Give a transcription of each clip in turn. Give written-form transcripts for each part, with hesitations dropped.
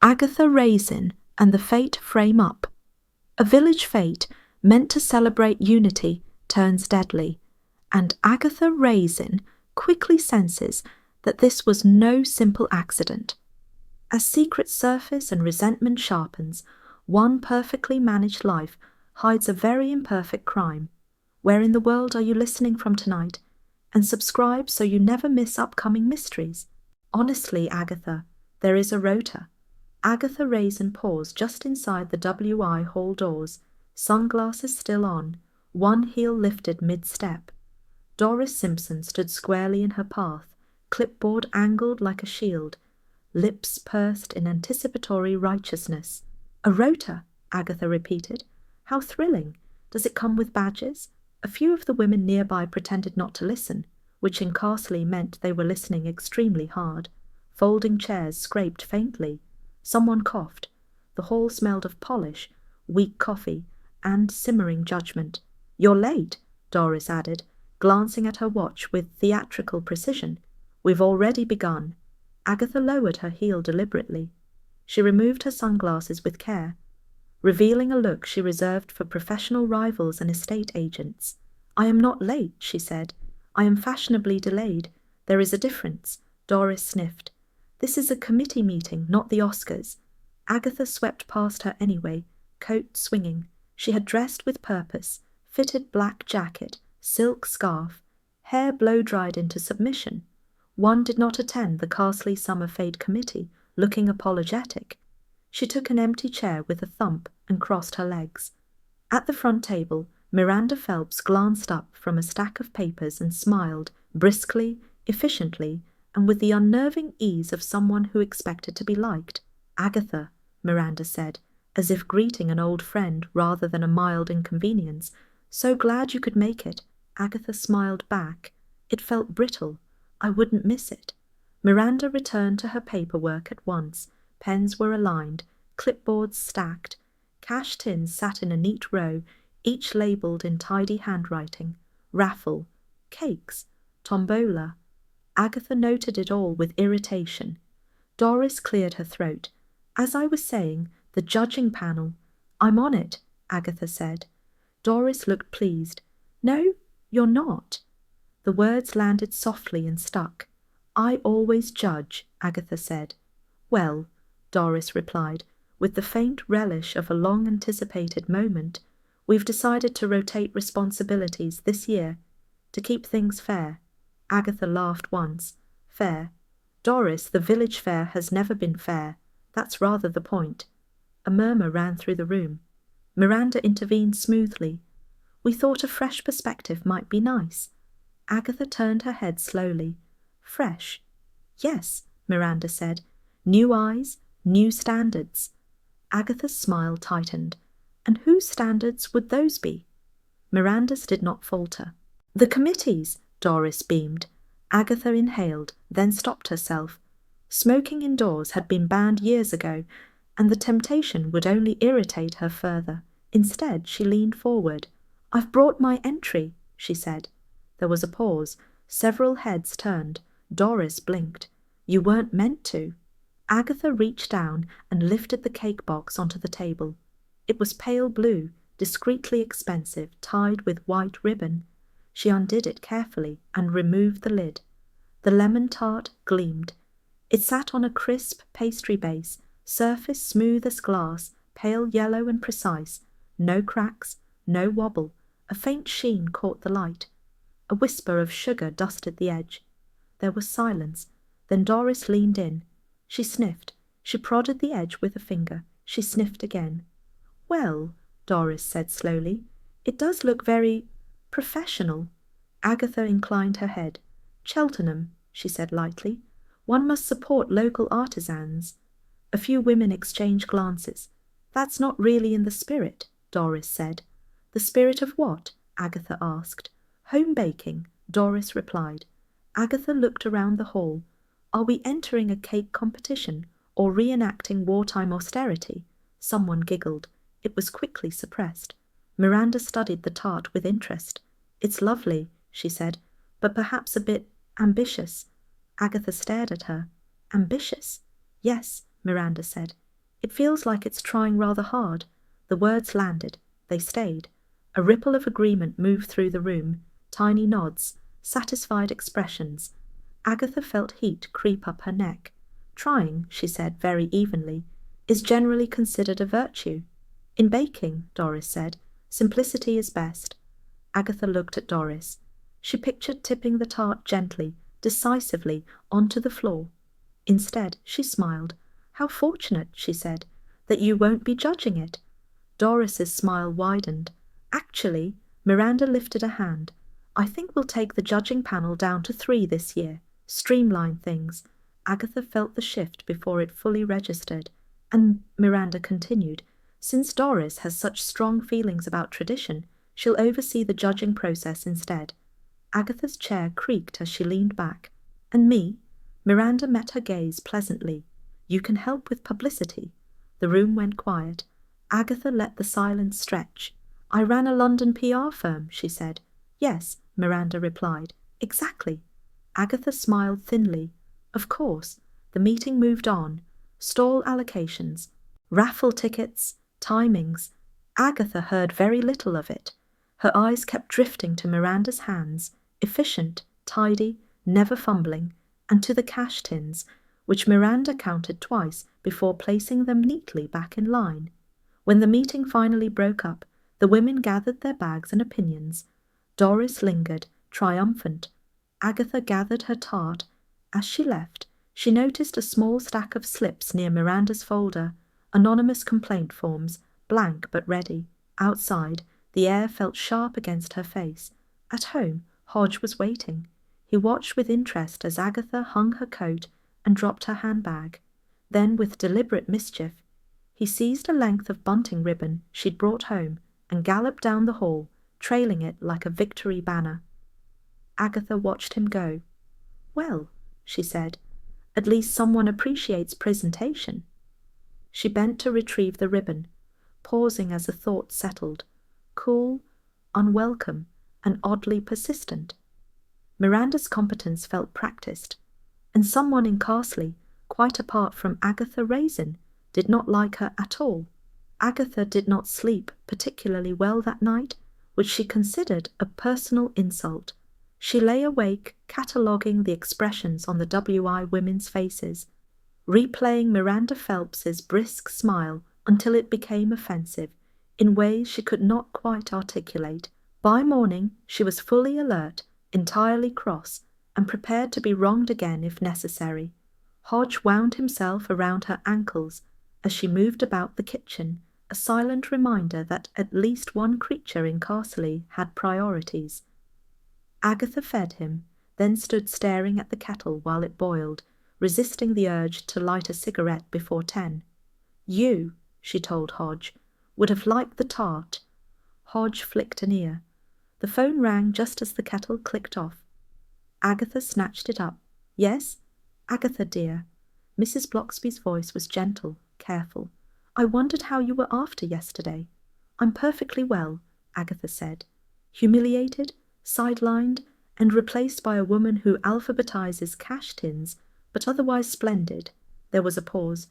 Agatha, Raisin, and the Fête frame up. A village fete meant to celebrate unity turns deadly, and Agatha, Raisin, quickly senses that this was no simple accident. As secrets surface and resentment sharpens, one perfectly managed life hides a very imperfect crime. Where in the world are you listening from tonight? And subscribe so you never miss upcoming mysteries. Honestly, Agatha, there is a rota. Agatha, Raisin paused just inside the WI hall doors, sunglasses still on, one heel lifted mid-step. Doris Simpson stood squarely in her path, clipboard angled like a shield, lips pursed in anticipatory righteousness. A rota, Agatha repeated. How thrilling. Does it come with badges? A few of the women nearby pretended not to listen, which in Carsley meant they were listening extremely hard. Folding chairs scraped faintly. Someone coughed. The hall smelled of polish, weak coffee, and simmering judgment. You're late, Doris added, glancing at her watch with theatrical precision. We've already begun. Agatha lowered her heel deliberately. She removed her sunglasses with care, revealing a look she reserved for professional rivals and estate agents. I am not late, she said. I am fashionably delayed. There is a difference. Doris sniffed. This is a committee meeting, not the Oscars. Agatha swept past her anyway, coat swinging. She had dressed with purpose, fitted black jacket, silk scarf, hair blow-dried into submission. One did not attend the Carsley Summer Fete Committee, looking apologetic. She took an empty chair with a thump and crossed her legs. At the front table, Miranda Phelps glanced up from a stack of papers and smiled, briskly, efficiently, and with the unnerving ease of someone who expected to be liked. Agatha, Miranda said, as if greeting an old friend rather than a mild inconvenience. So glad you could make it. Agatha smiled back. It felt brittle. I wouldn't miss it. Miranda returned to her paperwork at once. Pens were aligned, clipboards stacked. Cash tins sat in a neat row, each labelled in tidy handwriting. Raffle, cakes, tombola. Agatha noted it all with irritation. Doris cleared her throat. As I was saying, the judging panel. I'm on it, Agatha said. Doris looked pleased. No, you're not. The words landed softly and stuck. I always judge, Agatha said. Well, Doris replied, with the faint relish of a long-anticipated moment, we've decided to rotate responsibilities this year, to keep things fair. Agatha laughed once. Fair. Doris, the village fair has never been fair. That's rather the point. A murmur ran through the room. Miranda intervened smoothly. We thought a fresh perspective might be nice. Agatha turned her head slowly. Fresh. Yes, Miranda said. New eyes, new standards. Agatha's smile tightened. And whose standards would those be? Miranda's did not falter. The committees, Doris beamed. Agatha inhaled, then stopped herself. Smoking indoors had been banned years ago, and the temptation would only irritate her further. Instead, she leaned forward. I've brought my entry, she said. There was a pause. Several heads turned. Doris blinked. You weren't meant to. Agatha reached down and lifted the cake box onto the table. It was pale blue, discreetly expensive, tied with white ribbon. She undid it carefully and removed the lid. The lemon tart gleamed. It sat on a crisp pastry base, surface smooth as glass, pale yellow and precise. No cracks, no wobble. A faint sheen caught the light. A whisper of sugar dusted the edge. There was silence. Then Doris leaned in. She sniffed. She prodded the edge with a finger. She sniffed again. Well, Doris said slowly, it does look very professional. Agatha inclined her head. Cheltenham, she said lightly. One must support local artisans. A few women exchanged glances. That's not really in the spirit, Doris said. The spirit of what? Agatha asked. Home baking, Doris replied. Agatha looked around the hall. Are we entering a cake competition or reenacting wartime austerity? Someone giggled. It was quickly suppressed. Miranda studied the tart with interest. It's lovely, she said, but perhaps a bit ambitious. Agatha stared at her. Ambitious? Yes, Miranda said. It feels like it's trying rather hard. The words landed. They stayed. A ripple of agreement moved through the room, tiny nods, satisfied expressions. Agatha felt heat creep up her neck. Trying, she said very evenly, is generally considered a virtue. In baking, Doris said, simplicity is best. Agatha looked at Doris. She pictured tipping the tart gently, decisively, onto the floor. Instead, she smiled. How fortunate, she said, that you won't be judging it. Doris's smile widened. Actually, Miranda lifted a hand. I think we'll take the judging panel down to 3 this year. Streamline things. Agatha felt the shift before it fully registered. And Miranda continued, since Doris has such strong feelings about tradition, she'll oversee the judging process instead. Agatha's chair creaked as she leaned back. And me? Miranda met her gaze pleasantly. You can help with publicity. The room went quiet. Agatha let the silence stretch. I ran a London PR firm, she said. Yes, Miranda replied. Exactly. Agatha smiled thinly. Of course. The meeting moved on. Stall allocations, raffle tickets, timings. Agatha heard very little of it. Her eyes kept drifting to Miranda's hands, efficient, tidy, never fumbling, and to the cash tins, which Miranda counted twice before placing them neatly back in line. When the meeting finally broke up, the women gathered their bags and opinions. Doris lingered, triumphant. Agatha gathered her tart. As she left, she noticed a small stack of slips near Miranda's folder, anonymous complaint forms, blank but ready. Outside, the air felt sharp against her face. At home, Hodge was waiting. He watched with interest as Agatha hung her coat and dropped her handbag. Then, with deliberate mischief, he seized a length of bunting ribbon she'd brought home and galloped down the hall, trailing it like a victory banner. Agatha watched him go. Well, she said, at least someone appreciates presentation. She bent to retrieve the ribbon, pausing as the thought settled. Cool, unwelcome, and oddly persistent. Miranda's competence felt practiced, and someone in Carsley, quite apart from Agatha Raisin, did not like her at all. Agatha did not sleep particularly well that night, which she considered a personal insult. She lay awake, cataloguing the expressions on the WI women's faces, replaying Miranda Phelps's brisk smile until it became offensive, in ways she could not quite articulate. By morning, she was fully alert, entirely cross, and prepared to be wronged again if necessary. Hodge wound himself around her ankles as she moved about the kitchen, a silent reminder that at least one creature in Carsley had priorities. Agatha fed him, then stood staring at the kettle while it boiled, resisting the urge to light a cigarette before 10. You, she told Hodge, would have liked the tart. Hodge flicked an ear. The phone rang just as the kettle clicked off. Agatha snatched it up. Yes? Agatha, dear. Mrs. Bloxby's voice was gentle, careful. I wondered how you were after yesterday. I'm perfectly well, Agatha said. Humiliated, sidelined, and replaced by a woman who alphabetizes cash tins, but otherwise splendid. There was a pause.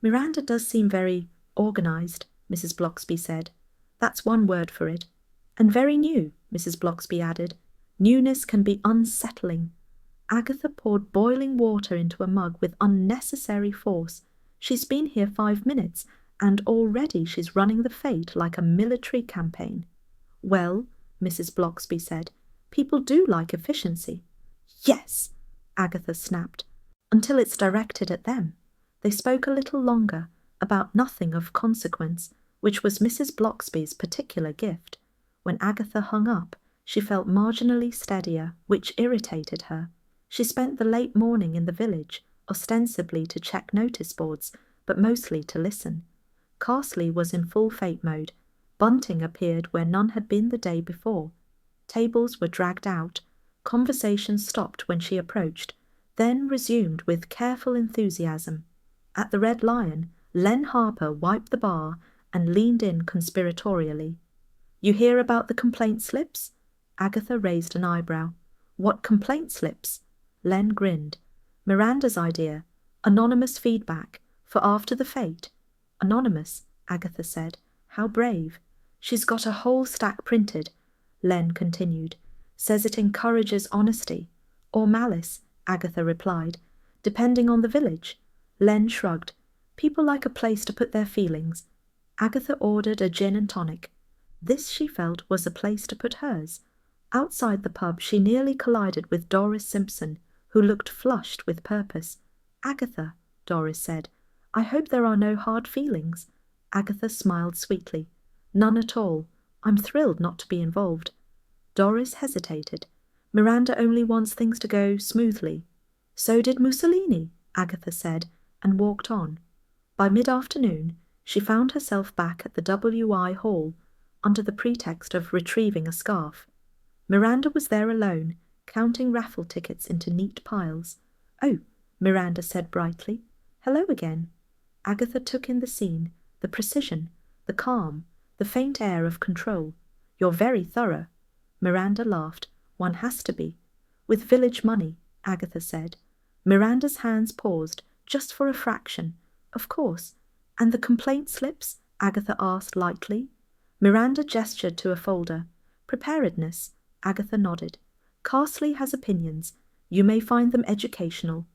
Miranda does seem very organized, Mrs. Bloxby said. That's one word for it. And very new, Mrs. Bloxby added. Newness can be unsettling. Agatha poured boiling water into a mug with unnecessary force. She's been here 5 minutes, and already she's running the Fête like a military campaign. Well, Mrs. Bloxby said, people do like efficiency. Yes, Agatha snapped, until it's directed at them. They spoke a little longer, about nothing of consequence, which was Mrs. Bloxby's particular gift. When Agatha hung up, she felt marginally steadier, which irritated her. She spent the late morning in the village, ostensibly to check notice boards, but mostly to listen. Carsley was in full Fête mode. Bunting appeared where none had been the day before. Tables were dragged out. Conversation stopped when she approached, then resumed with careful enthusiasm. At the Red Lion, Len Harper wiped the bar and leaned in conspiratorially. You hear about the complaint slips? Agatha raised an eyebrow. What complaint slips? Len grinned. Miranda's idea. Anonymous feedback. For after the Fête. Anonymous, Agatha said. How brave. She's got a whole stack printed, Len continued. Says it encourages honesty. Or malice, Agatha replied, depending on the village. Len shrugged. People like a place to put their feelings. Agatha ordered a gin and tonic. This, she felt, was a place to put hers. Outside the pub she nearly collided with Doris Simpson, who looked flushed with purpose. Agatha, Doris said, I hope there are no hard feelings. Agatha smiled sweetly. None at all. I'm thrilled not to be involved. Doris hesitated. Miranda only wants things to go smoothly. So did Mussolini, Agatha said, and walked on. By mid-afternoon, she found herself back at the W.I. Hall, under the pretext of retrieving a scarf. Miranda was there alone, counting raffle tickets into neat piles. Oh, Miranda said brightly. Hello again. Agatha took in the scene, the precision, the calm, the faint air of control. You're very thorough. Miranda laughed. One has to be. With village money, Agatha said. Miranda's hands paused, just for a fraction. Of course. And the complaint slips? Agatha asked lightly. Miranda gestured to a folder. Preparedness. Agatha nodded. Carsley has opinions. You may find them educational.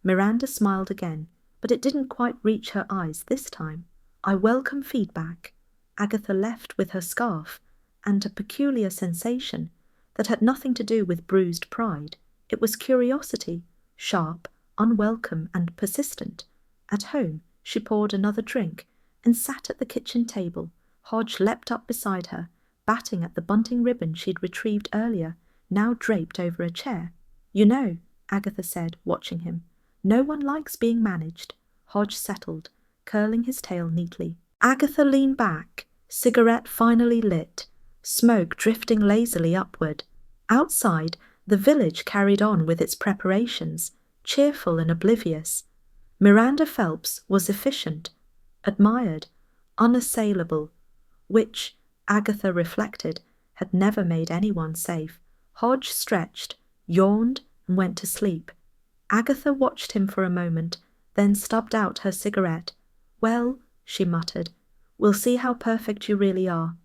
Miranda smiled again, but it didn't quite reach her eyes this time. I welcome feedback. Agatha left with her scarf, and a peculiar sensation that had nothing to do with bruised pride. It was curiosity, sharp, unwelcome, and persistent. At home, she poured another drink and sat at the kitchen table. Hodge leapt up beside her, batting at the bunting ribbon she'd retrieved earlier, now draped over a chair. You know, Agatha said, watching him, no one likes being managed. Hodge settled, curling his tail neatly. Agatha leaned back, cigarette finally lit, smoke drifting lazily upward. Outside, the village carried on with its preparations, cheerful and oblivious. Miranda Phelps was efficient, admired, unassailable, which, Agatha reflected, had never made anyone safe. Hodge stretched, yawned, and went to sleep. Agatha watched him for a moment, then stubbed out her cigarette. Well, she muttered, we'll see how perfect you really are.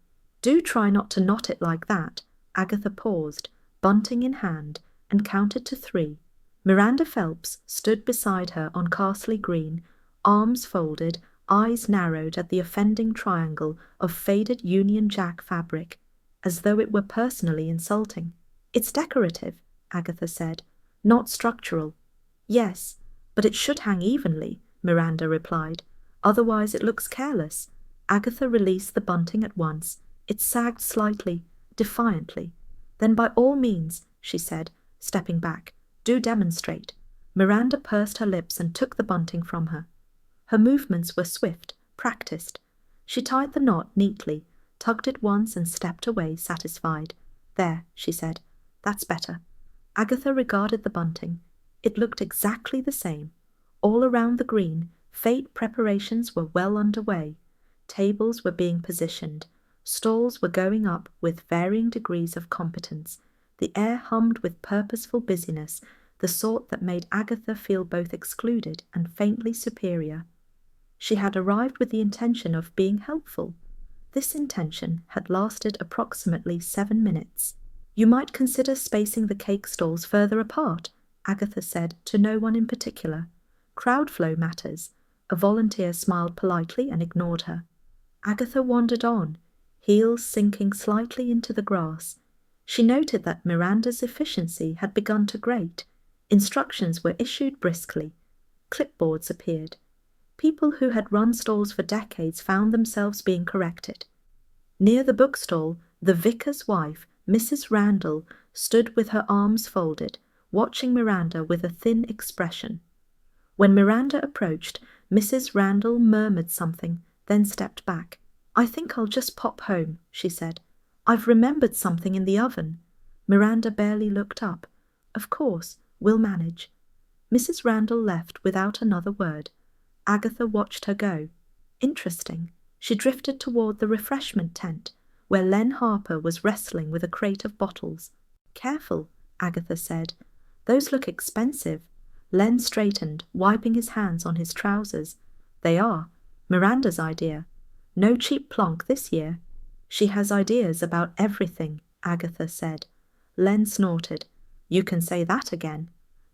Do try not to knot it like that. Agatha paused, bunting in hand, and counted to 3. Miranda Phelps stood beside her on Carsley Green, arms folded, eyes narrowed at the offending triangle of faded Union Jack fabric, as though it were personally insulting. It's decorative, Agatha said, not structural. Yes, but it should hang evenly, Miranda replied. Otherwise it looks careless. Agatha released the bunting at once. It sagged slightly, defiantly. Then by all means, she said, stepping back, do demonstrate. Miranda pursed her lips and took the bunting from her. Her movements were swift, practiced. She tied the knot neatly, tugged it once and stepped away, satisfied. There, she said, that's better. Agatha regarded the bunting. It looked exactly the same. All around the green, fete preparations were well underway. Tables were being positioned. Stalls were going up with varying degrees of competence. The air hummed with purposeful busyness, the sort that made Agatha feel both excluded and faintly superior. She had arrived with the intention of being helpful. This intention had lasted approximately 7 minutes. You might consider spacing the cake stalls further apart, Agatha said to no one in particular. Crowd flow matters. A volunteer smiled politely and ignored her. Agatha wandered on, heels sinking slightly into the grass. She noted that Miranda's efficiency had begun to grate. Instructions were issued briskly. Clipboards appeared. People who had run stalls for decades found themselves being corrected. Near the bookstall, the vicar's wife, Mrs. Randall, stood with her arms folded, watching Miranda with a thin expression. When Miranda approached, Mrs. Randall murmured something, then stepped back. I think I'll just pop home, she said. I've remembered something in the oven. Miranda barely looked up. Of course, we'll manage. Mrs. Randall left without another word. Agatha watched her go. Interesting. She drifted toward the refreshment tent, where Len Harper was wrestling with a crate of bottles. Careful, Agatha said. Those look expensive. Len straightened, wiping his hands on his trousers. They are. Miranda's idea. No cheap plonk this year. She has ideas about everything, Agatha said. Len snorted. You can say that again.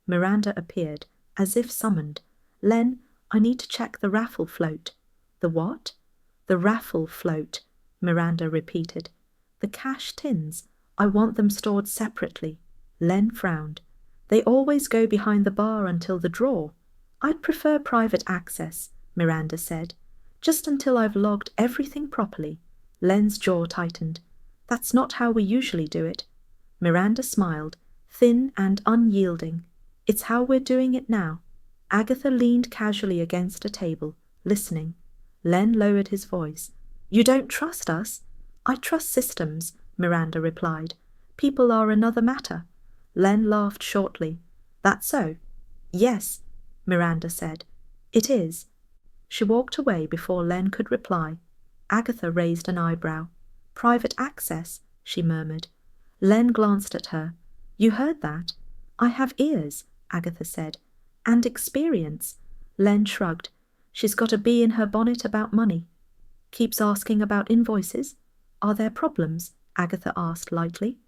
Miranda appeared, as if summoned. Len, I need to check the raffle float. The what? The raffle float, Miranda repeated. The cash tins. I want them stored separately. Len frowned. They always go behind the bar until the draw. I'd prefer private access, Miranda said. Just until I've logged everything properly. Len's jaw tightened. That's not how we usually do it. Miranda smiled, thin and unyielding. It's how we're doing it now. Agatha leaned casually against a table, listening. Len lowered his voice. You don't trust us? I trust systems, Miranda replied. People are another matter. Len laughed shortly. That so? Yes, Miranda said. It is. She walked away before Len could reply. Agatha raised an eyebrow. Private access, she murmured. Len glanced at her. You heard that? I have ears, Agatha said. And experience. Len shrugged. She's got a bee in her bonnet about money. Keeps asking about invoices. Are there problems? Agatha asked lightly.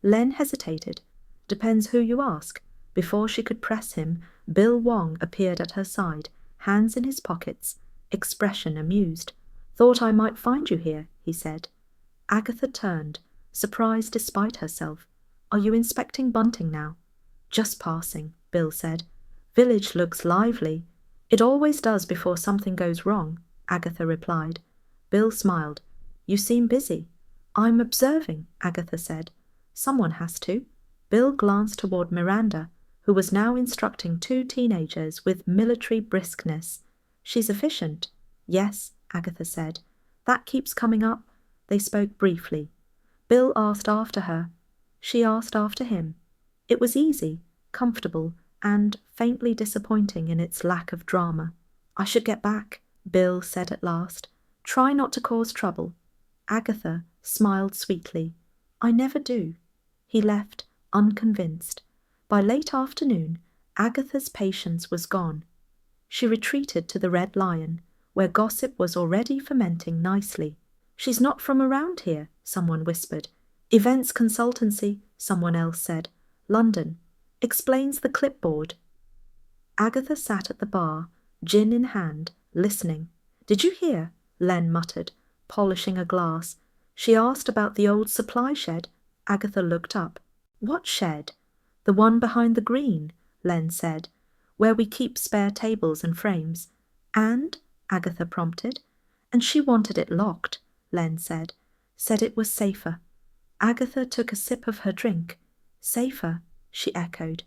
Len hesitated. Depends who you ask. Before she could press him, Bill Wong appeared at her side, hands in his pockets, expression amused. Thought I might find you here, he said. Agatha turned, surprised despite herself. Are you inspecting bunting now? Just passing, Bill said. Village looks lively. It always does before something goes wrong, Agatha replied. Bill smiled. You seem busy. I'm observing, Agatha said. Someone has to. Bill glanced toward Miranda, who was now instructing two teenagers with military briskness. She's efficient. Yes, Agatha said. That keeps coming up. They spoke briefly. Bill asked after her. She asked after him. It was easy, comfortable, and faintly disappointing in its lack of drama. I should get back, Bill said at last. Try not to cause trouble. Agatha smiled sweetly. I never do. He left, unconvinced. By late afternoon, Agatha's patience was gone. She retreated to the Red Lion, where gossip was already fermenting nicely. She's not from around here, someone whispered. Events consultancy, someone else said. London. Explains the clipboard. Agatha sat at the bar, gin in hand, listening. Did you hear? Len muttered, polishing a glass. She asked about the old supply shed. Agatha looked up. What shed? The one behind the green, Len said, where we keep spare tables and frames. And? Agatha prompted. And she wanted it locked, Len said. Said it was safer. Agatha took a sip of her drink. Safer, she echoed.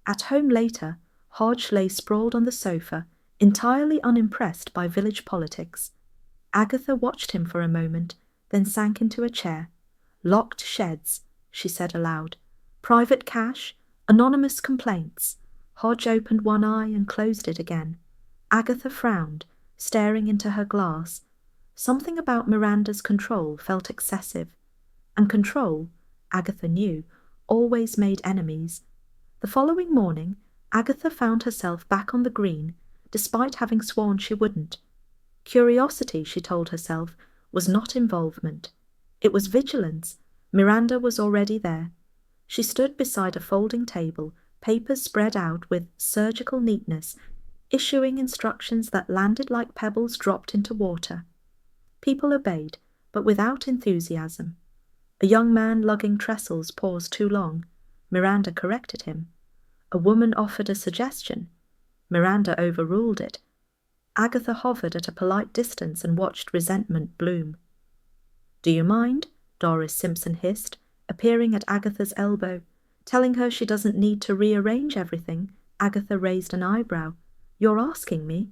At home later, Hodge lay sprawled on the sofa, entirely unimpressed by village politics. Agatha watched him for a moment, then sank into a chair. Locked sheds, she said aloud. Private cash, anonymous complaints. Hodge opened one eye and closed it again. Agatha frowned, staring into her glass. Something about Miranda's control felt excessive. And control, Agatha knew, always made enemies. The following morning, Agatha found herself back on the green, despite having sworn she wouldn't. Curiosity, she told herself, was not involvement. It was vigilance. Miranda was already there. She stood beside a folding table, papers spread out with surgical neatness, issuing instructions that landed like pebbles dropped into water. People obeyed, but without enthusiasm. A young man lugging trestles paused too long. Miranda corrected him. A woman offered a suggestion. Miranda overruled it. Agatha hovered at a polite distance and watched resentment bloom. Do you mind? Doris Simpson hissed, appearing at Agatha's elbow. Telling her she doesn't need to rearrange everything. Agatha raised an eyebrow. You're asking me?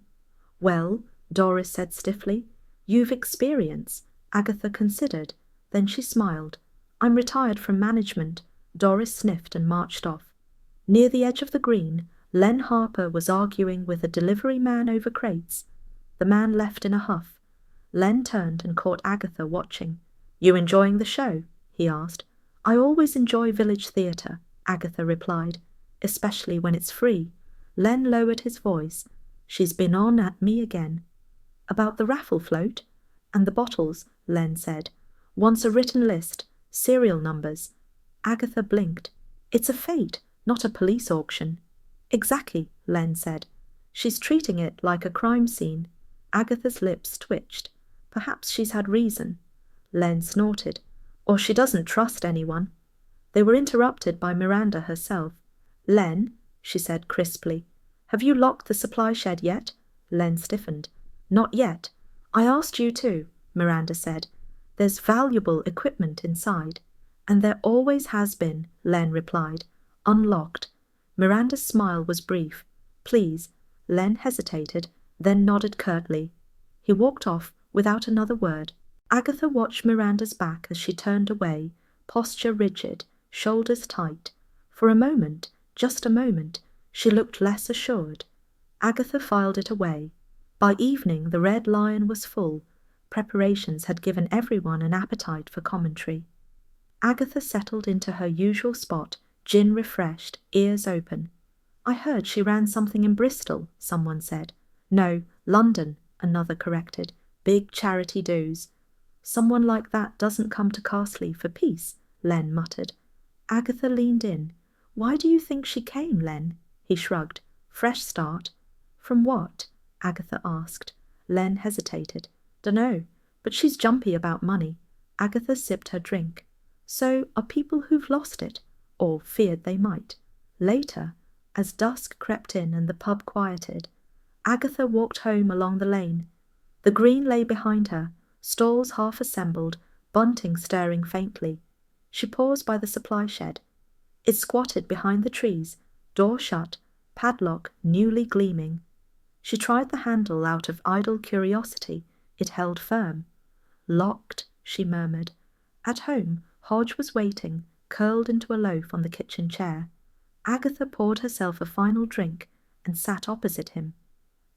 Well, Doris said stiffly. You've experience. Agatha considered. Then she smiled. I'm retired from management. Doris sniffed and marched off. Near the edge of the green, Len Harper was arguing with a delivery man over crates. The man left in a huff. Len turned and caught Agatha watching. You enjoying the show? He asked. I always enjoy village theatre, Agatha replied, especially when it's free. Len lowered his voice. She's been on at me again. About the raffle float? And the bottles, Len said. Wants a written list, serial numbers. Agatha blinked. It's a fete, not a police auction. Exactly, Len said. She's treating it like a crime scene. Agatha's lips twitched. Perhaps she's had reason. Len snorted. Or she doesn't trust anyone. They were interrupted by Miranda herself. Len, she said crisply, have you locked the supply shed yet? Len stiffened. Not yet. I asked you to, Miranda said. There's valuable equipment inside. And there always has been, Len replied. Unlocked. Miranda's smile was brief. Please. Len hesitated, then nodded curtly. He walked off without another word. Agatha watched Miranda's back as she turned away, posture rigid, shoulders tight. For a moment, just a moment, she looked less assured. Agatha filed it away. By evening the Red Lion was full. Preparations had given everyone an appetite for commentary. Agatha settled into her usual spot, gin refreshed, ears open. I heard she ran something in Bristol, someone said. No, London, another corrected. Big charity dues. Someone like that doesn't come to Carsley for peace, Len muttered. Agatha leaned in. Why do you think she came, Len? He shrugged. Fresh start. From what? Agatha asked. Len hesitated. Dunno, but she's jumpy about money. Agatha sipped her drink. So are people who've lost it, or feared they might. Later, as dusk crept in and the pub quieted, Agatha walked home along the lane. The green lay behind her, stalls half assembled, bunting stirring faintly. She paused by the supply shed. It squatted behind the trees, door shut, padlock newly gleaming. She tried the handle out of idle curiosity. It held firm. Locked, she murmured. At home, Hodge was waiting, curled into a loaf on the kitchen chair. Agatha poured herself a final drink and sat opposite him.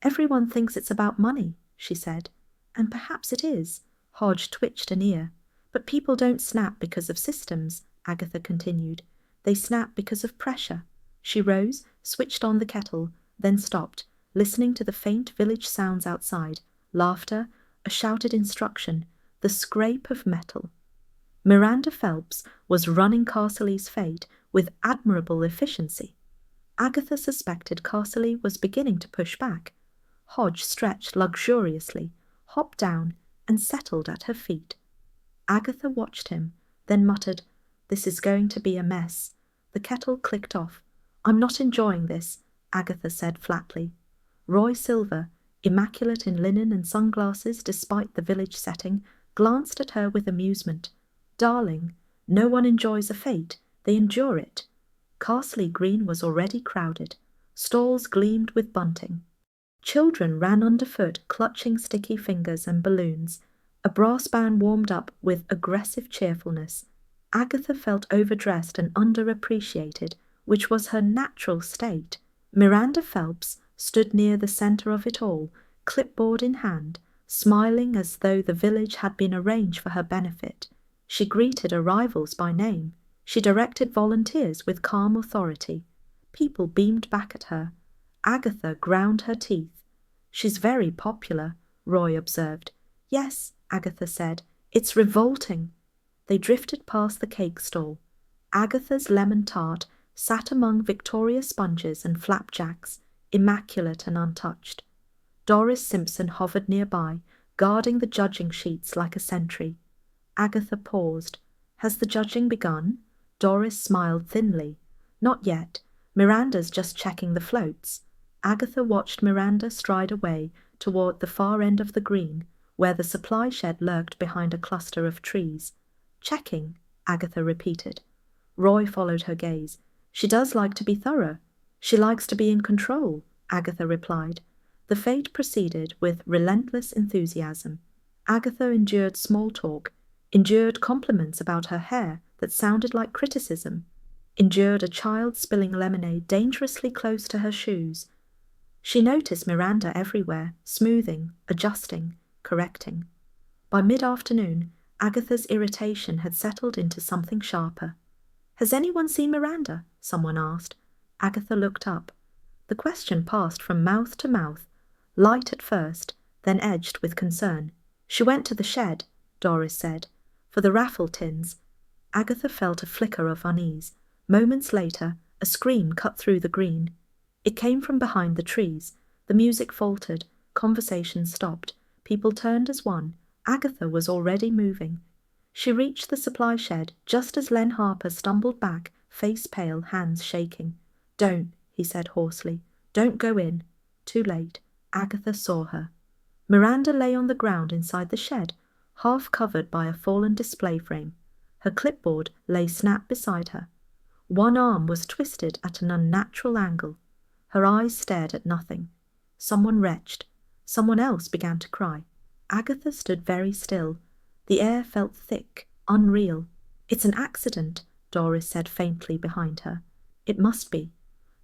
Everyone thinks it's about money, she said. And perhaps it is. Hodge twitched an ear. But people don't snap because of systems, Agatha continued. They snap because of pressure. She rose, switched on the kettle, then stopped, listening to the faint village sounds outside, laughter, a shouted instruction, the scrape of metal. Miranda Phelps was running Carsley's fate with admirable efficiency. Agatha suspected Carsley was beginning to push back. Hodge stretched luxuriously, hopped down, and settled at her feet. Agatha watched him, then muttered, This is going to be a mess. The kettle clicked off. I'm not enjoying this, Agatha said flatly. Roy Silver, immaculate in linen and sunglasses despite the village setting, glanced at her with amusement. Darling, no one enjoys a fete, they endure it. Carsley Green was already crowded. Stalls gleamed with bunting. Children ran underfoot, clutching sticky fingers and balloons. A brass band warmed up with aggressive cheerfulness. Agatha felt overdressed and underappreciated, which was her natural state. Miranda Phelps stood near the centre of it all, clipboard in hand, smiling as though the village had been arranged for her benefit. She greeted arrivals by name. She directed volunteers with calm authority. People beamed back at her. Agatha ground her teeth. She's very popular, Roy observed. Yes, Agatha said. It's revolting. They drifted past the cake stall. Agatha's lemon tart sat among Victoria sponges and flapjacks, immaculate and untouched. Doris Simpson hovered nearby, guarding the judging sheets like a sentry. Agatha paused. Has the judging begun? Doris smiled thinly. Not yet. Miranda's just checking the floats. Agatha watched Miranda stride away toward the far end of the green, where the supply shed lurked behind a cluster of trees. Checking, Agatha repeated. Roy followed her gaze. She does like to be thorough. She likes to be in control, Agatha replied. The fete proceeded with relentless enthusiasm. Agatha endured small talk, endured compliments about her hair that sounded like criticism, endured a child spilling lemonade dangerously close to her shoes. She noticed Miranda everywhere, smoothing, adjusting, correcting. By mid-afternoon, Agatha's irritation had settled into something sharper. Has anyone seen Miranda? Someone asked. Agatha looked up. The question passed from mouth to mouth, light at first, then edged with concern. She went to the shed, Doris said, for the raffle tins. Agatha felt a flicker of unease. Moments later, a scream cut through the green. It came from behind the trees. The music faltered. Conversation stopped. People turned as one. Agatha was already moving. She reached the supply shed just as Len Harper stumbled back, face pale, hands shaking. "Don't," he said hoarsely. "Don't go in." Too late. Agatha saw her. Miranda lay on the ground inside the shed, half covered by a fallen display frame. Her clipboard lay snap beside her. One arm was twisted at an unnatural angle. Her eyes stared at nothing. Someone retched. Someone else began to cry. Agatha stood very still. The air felt thick, unreal. "It's an accident," Doris said faintly behind her. "It must be."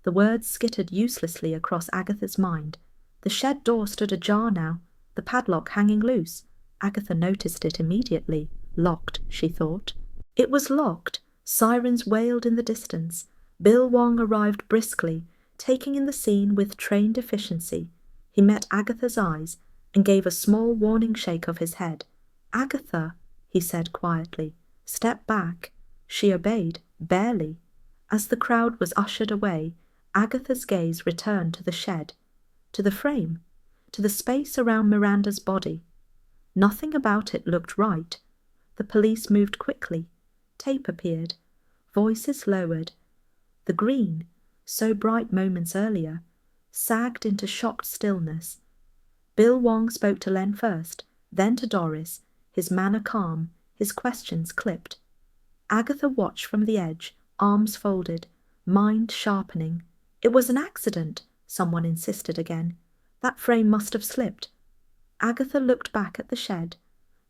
The words skittered uselessly across Agatha's mind. The shed door stood ajar now, the padlock hanging loose. Agatha noticed it immediately. Locked, she thought. It was locked. Sirens wailed in the distance. Bill Wong arrived briskly, taking in the scene with trained efficiency. He met Agatha's eyes and gave a small warning shake of his head. "Agatha," he said quietly, "step back." She obeyed, barely. As the crowd was ushered away, Agatha's gaze returned to the shed, to the frame, to the space around Miranda's body. Nothing about it looked right. The police moved quickly. Tape appeared. Voices lowered. The green, so bright moments earlier, sagged into shocked stillness. Bill Wong spoke to Len first, then to Doris, his manner calm, his questions clipped. Agatha watched from the edge, arms folded, mind sharpening. "It was an accident," someone insisted again. "That frame must have slipped." Agatha looked back at the shed.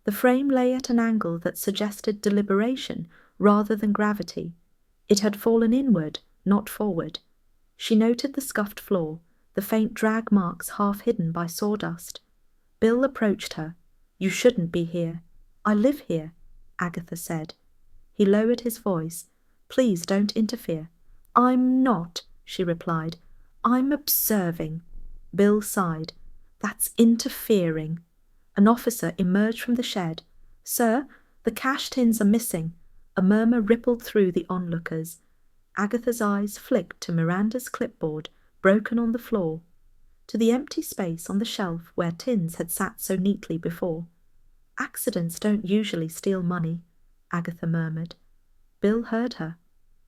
The frame lay at an angle that suggested deliberation rather than gravity. It had fallen inward, not forward. She noted the scuffed floor, the faint drag marks half hidden by sawdust. Bill approached her. "You shouldn't be here." "I live here," Agatha said. He lowered his voice. "Please don't interfere." "I'm not," she replied. "I'm observing." Bill sighed. "That's interfering." An officer emerged from the shed. "Sir, the cash tins are missing." A murmur rippled through the onlookers. Agatha's eyes flicked to Miranda's clipboard, broken on the floor, to the empty space on the shelf where tins had sat so neatly before. "Accidents don't usually steal money," Agatha murmured. Bill heard her.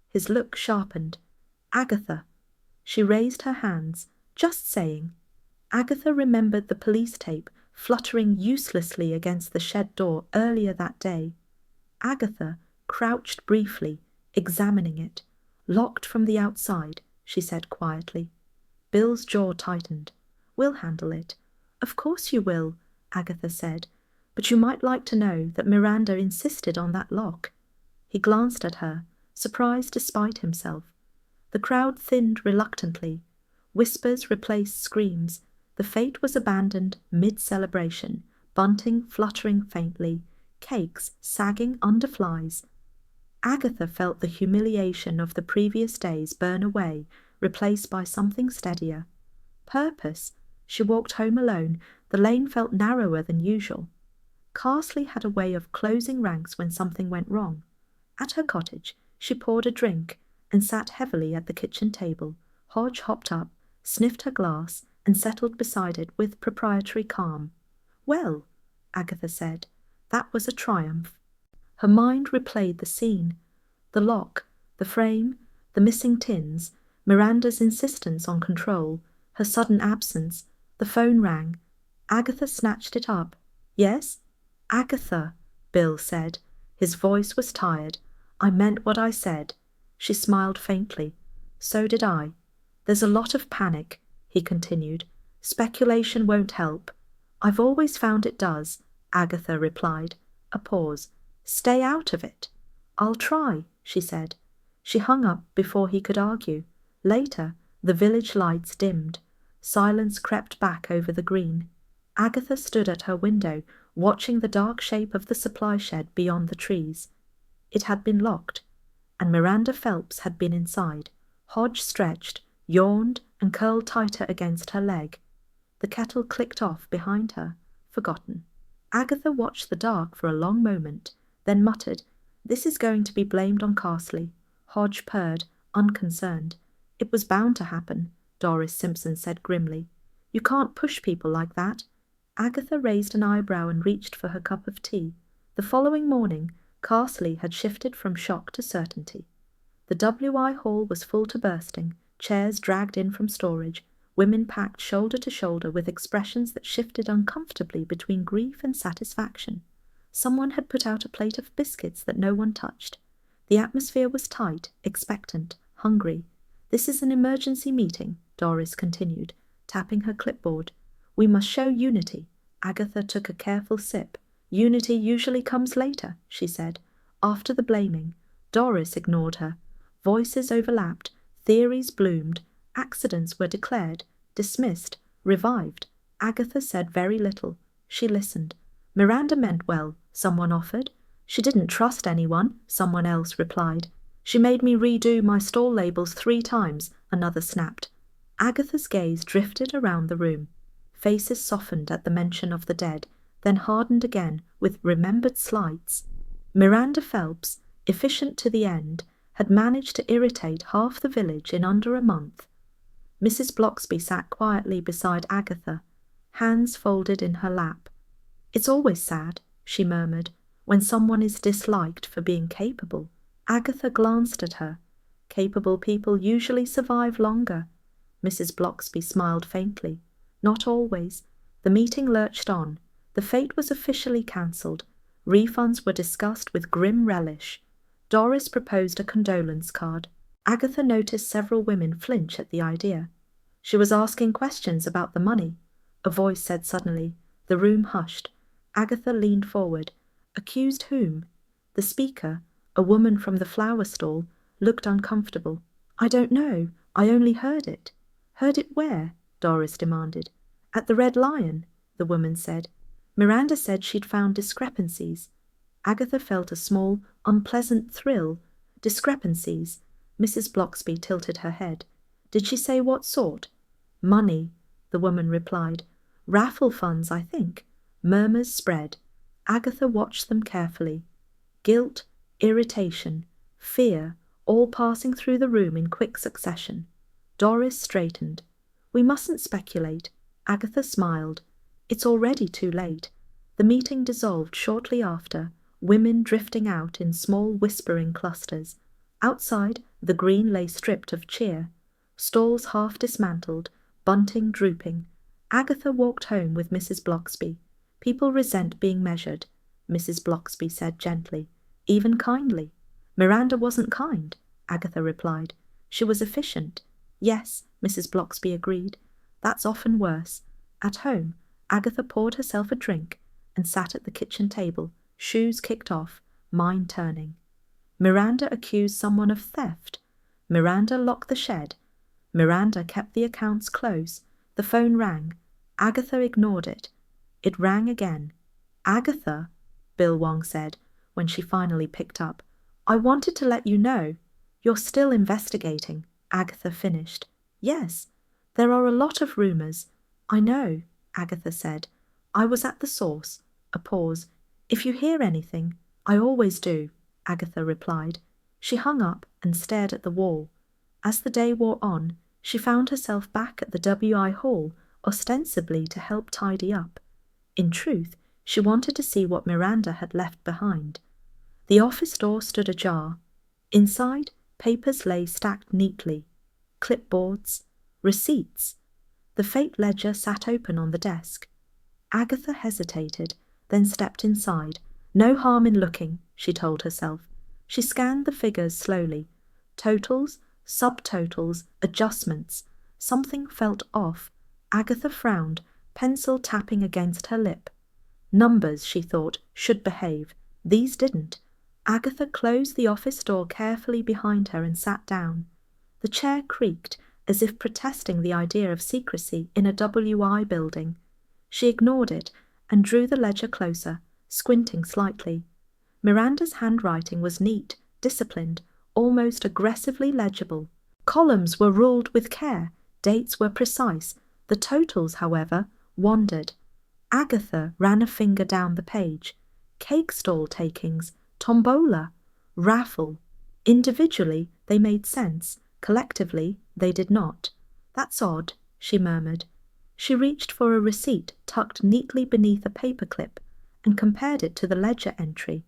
His look sharpened. "Agatha." She raised her hands. "Just saying." Agatha remembered the police tape fluttering uselessly against the shed door earlier that day. Agatha crouched briefly, examining it. "Locked from the outside," she said quietly. Bill's jaw tightened. "We'll handle it." "Of course you will," Agatha said. "But you might like to know that Miranda insisted on that lock." He glanced at her, surprised despite himself. The crowd thinned reluctantly. Whispers replaced screams. The fete was abandoned mid-celebration, bunting fluttering faintly, cakes sagging under flies. Agatha felt the humiliation of the previous days burn away, replaced by something steadier. Purpose. She walked home alone. The lane felt narrower than usual. Carsley had a way of closing ranks when something went wrong. At her cottage, she poured a drink and sat heavily at the kitchen table. Hodge hopped up, sniffed her glass, and settled beside it with proprietary calm. "Well," Agatha said, "that was a triumph." Her mind replayed the scene. The lock, the frame, the missing tins, Miranda's insistence on control, her sudden absence. The phone rang. Agatha snatched it up. "Yes?" "Agatha," Bill said. His voice was tired. "I meant what I said." She smiled faintly. "So did I." "There's a lot of panic," he continued. "Speculation won't help." "I've always found it does," Agatha replied. A pause. "Stay out of it." "I'll try," she said. She hung up before he could argue. Later, the village lights dimmed. Silence crept back over the green. Agatha stood at her window, watching the dark shape of the supply shed beyond the trees. It had been locked, and Miranda Phelps had been inside. Hodge stretched, yawned, and curled tighter against her leg. The The kettle clicked off behind her. Forgotten. Agatha watched the dark for a long moment, then muttered, "This is going to be blamed on Carsley." Hodge purred, unconcerned. "It was bound to happen," Doris Simpson said grimly. "You can't push people like that." Agatha raised an eyebrow and reached for her cup of tea. The following morning, Carsley had shifted from shock to certainty. The WI hall was full to bursting, chairs dragged in from storage, women packed shoulder to shoulder with expressions that shifted uncomfortably between grief and satisfaction. Someone had put out a plate of biscuits that no one touched. The atmosphere was tight, expectant, hungry. "This is an emergency meeting," Doris continued, tapping her clipboard. "We must show unity." Agatha took a careful sip. "Unity usually comes later," she said, "after the blaming." Doris ignored her. Voices overlapped, theories bloomed, accidents were declared, dismissed, revived. Agatha said very little. She listened. "Miranda meant well," someone offered. "She didn't trust anyone," someone else replied. "She made me redo my stall labels 3 times," another snapped. Agatha's gaze drifted around the room. Faces softened at the mention of the dead, then hardened again with remembered slights. Miranda Phelps, efficient to the end, had managed to irritate half the village in under a month. Mrs. Blocksby sat quietly beside Agatha, hands folded in her lap. "It's always sad," she murmured, "when someone is disliked for being capable." Agatha glanced at her. "Capable people usually survive longer." Mrs. Blocksby smiled faintly. "Not always." The meeting lurched on. The fete was officially cancelled. Refunds were discussed with grim relish. Doris proposed a condolence card. Agatha noticed several women flinch at the idea. She was asking questions about the money. A voice said suddenly. The room hushed. Agatha leaned forward. "Accused whom?" The speaker, a woman from the flower stall, looked uncomfortable. "I don't know. I only heard it." "Heard it where?" Doris demanded. "At the Red Lion," the woman said. "Miranda said she'd found discrepancies." Agatha felt a small, unpleasant thrill. Discrepancies. Mrs. Blocksby tilted her head. "Did she say what sort?" "Money," the woman replied. "Raffle funds, I think." Murmurs spread. Agatha watched them carefully. Guilt, irritation, fear, all passing through the room in quick succession. Doris straightened. "We mustn't speculate." Agatha smiled. "It's already too late." The meeting dissolved shortly after, women drifting out in small whispering clusters. Outside, the green lay stripped of cheer. Stalls half dismantled, bunting drooping. Agatha walked home with Mrs. Blocksby. "People resent being measured," Mrs. Blocksby said gently, even kindly. "Miranda wasn't kind," Agatha replied. "She was efficient." "Yes," Mrs. Blocksby agreed. "That's often worse." At home, Agatha poured herself a drink and sat at the kitchen table, shoes kicked off, mind turning. Miranda accused someone of theft. Miranda locked the shed. Miranda kept the accounts close. The phone rang. Agatha ignored it. It rang again. "Agatha," Bill Wong said, when she finally picked up, "I wanted to let you know." "You're still investigating," Agatha finished. "Yes. There are a lot of rumors." "I know," Agatha said. "I was at the source." A pause. "If you hear anything—" "I always do," Agatha replied. She hung up and stared at the wall. As the day wore on, she found herself back at the WI hall, ostensibly to help tidy up. In truth, she wanted to see what Miranda had left behind. The office door stood ajar. Inside, papers lay stacked neatly. Clipboards, receipts. The fate ledger sat open on the desk. Agatha hesitated, then stepped inside. No harm in looking, she told herself. She scanned the figures slowly. Totals, subtotals, adjustments. Something felt off. Agatha frowned, pencil tapping against her lip. Numbers, she thought, should behave. These didn't. Agatha closed the office door carefully behind her and sat down. The chair creaked, as if protesting the idea of secrecy in a WI building. She ignored it and drew the ledger closer, squinting slightly. Miranda's handwriting was neat, disciplined, almost aggressively legible. Columns were ruled with care, dates were precise. The totals, however, wandered. Agatha ran a finger down the page. Cake stall takings, tombola, raffle. Individually, they made sense. Collectively, they did not. That's odd, she murmured. She reached for a receipt tucked neatly beneath a paperclip and compared it to the ledger entry.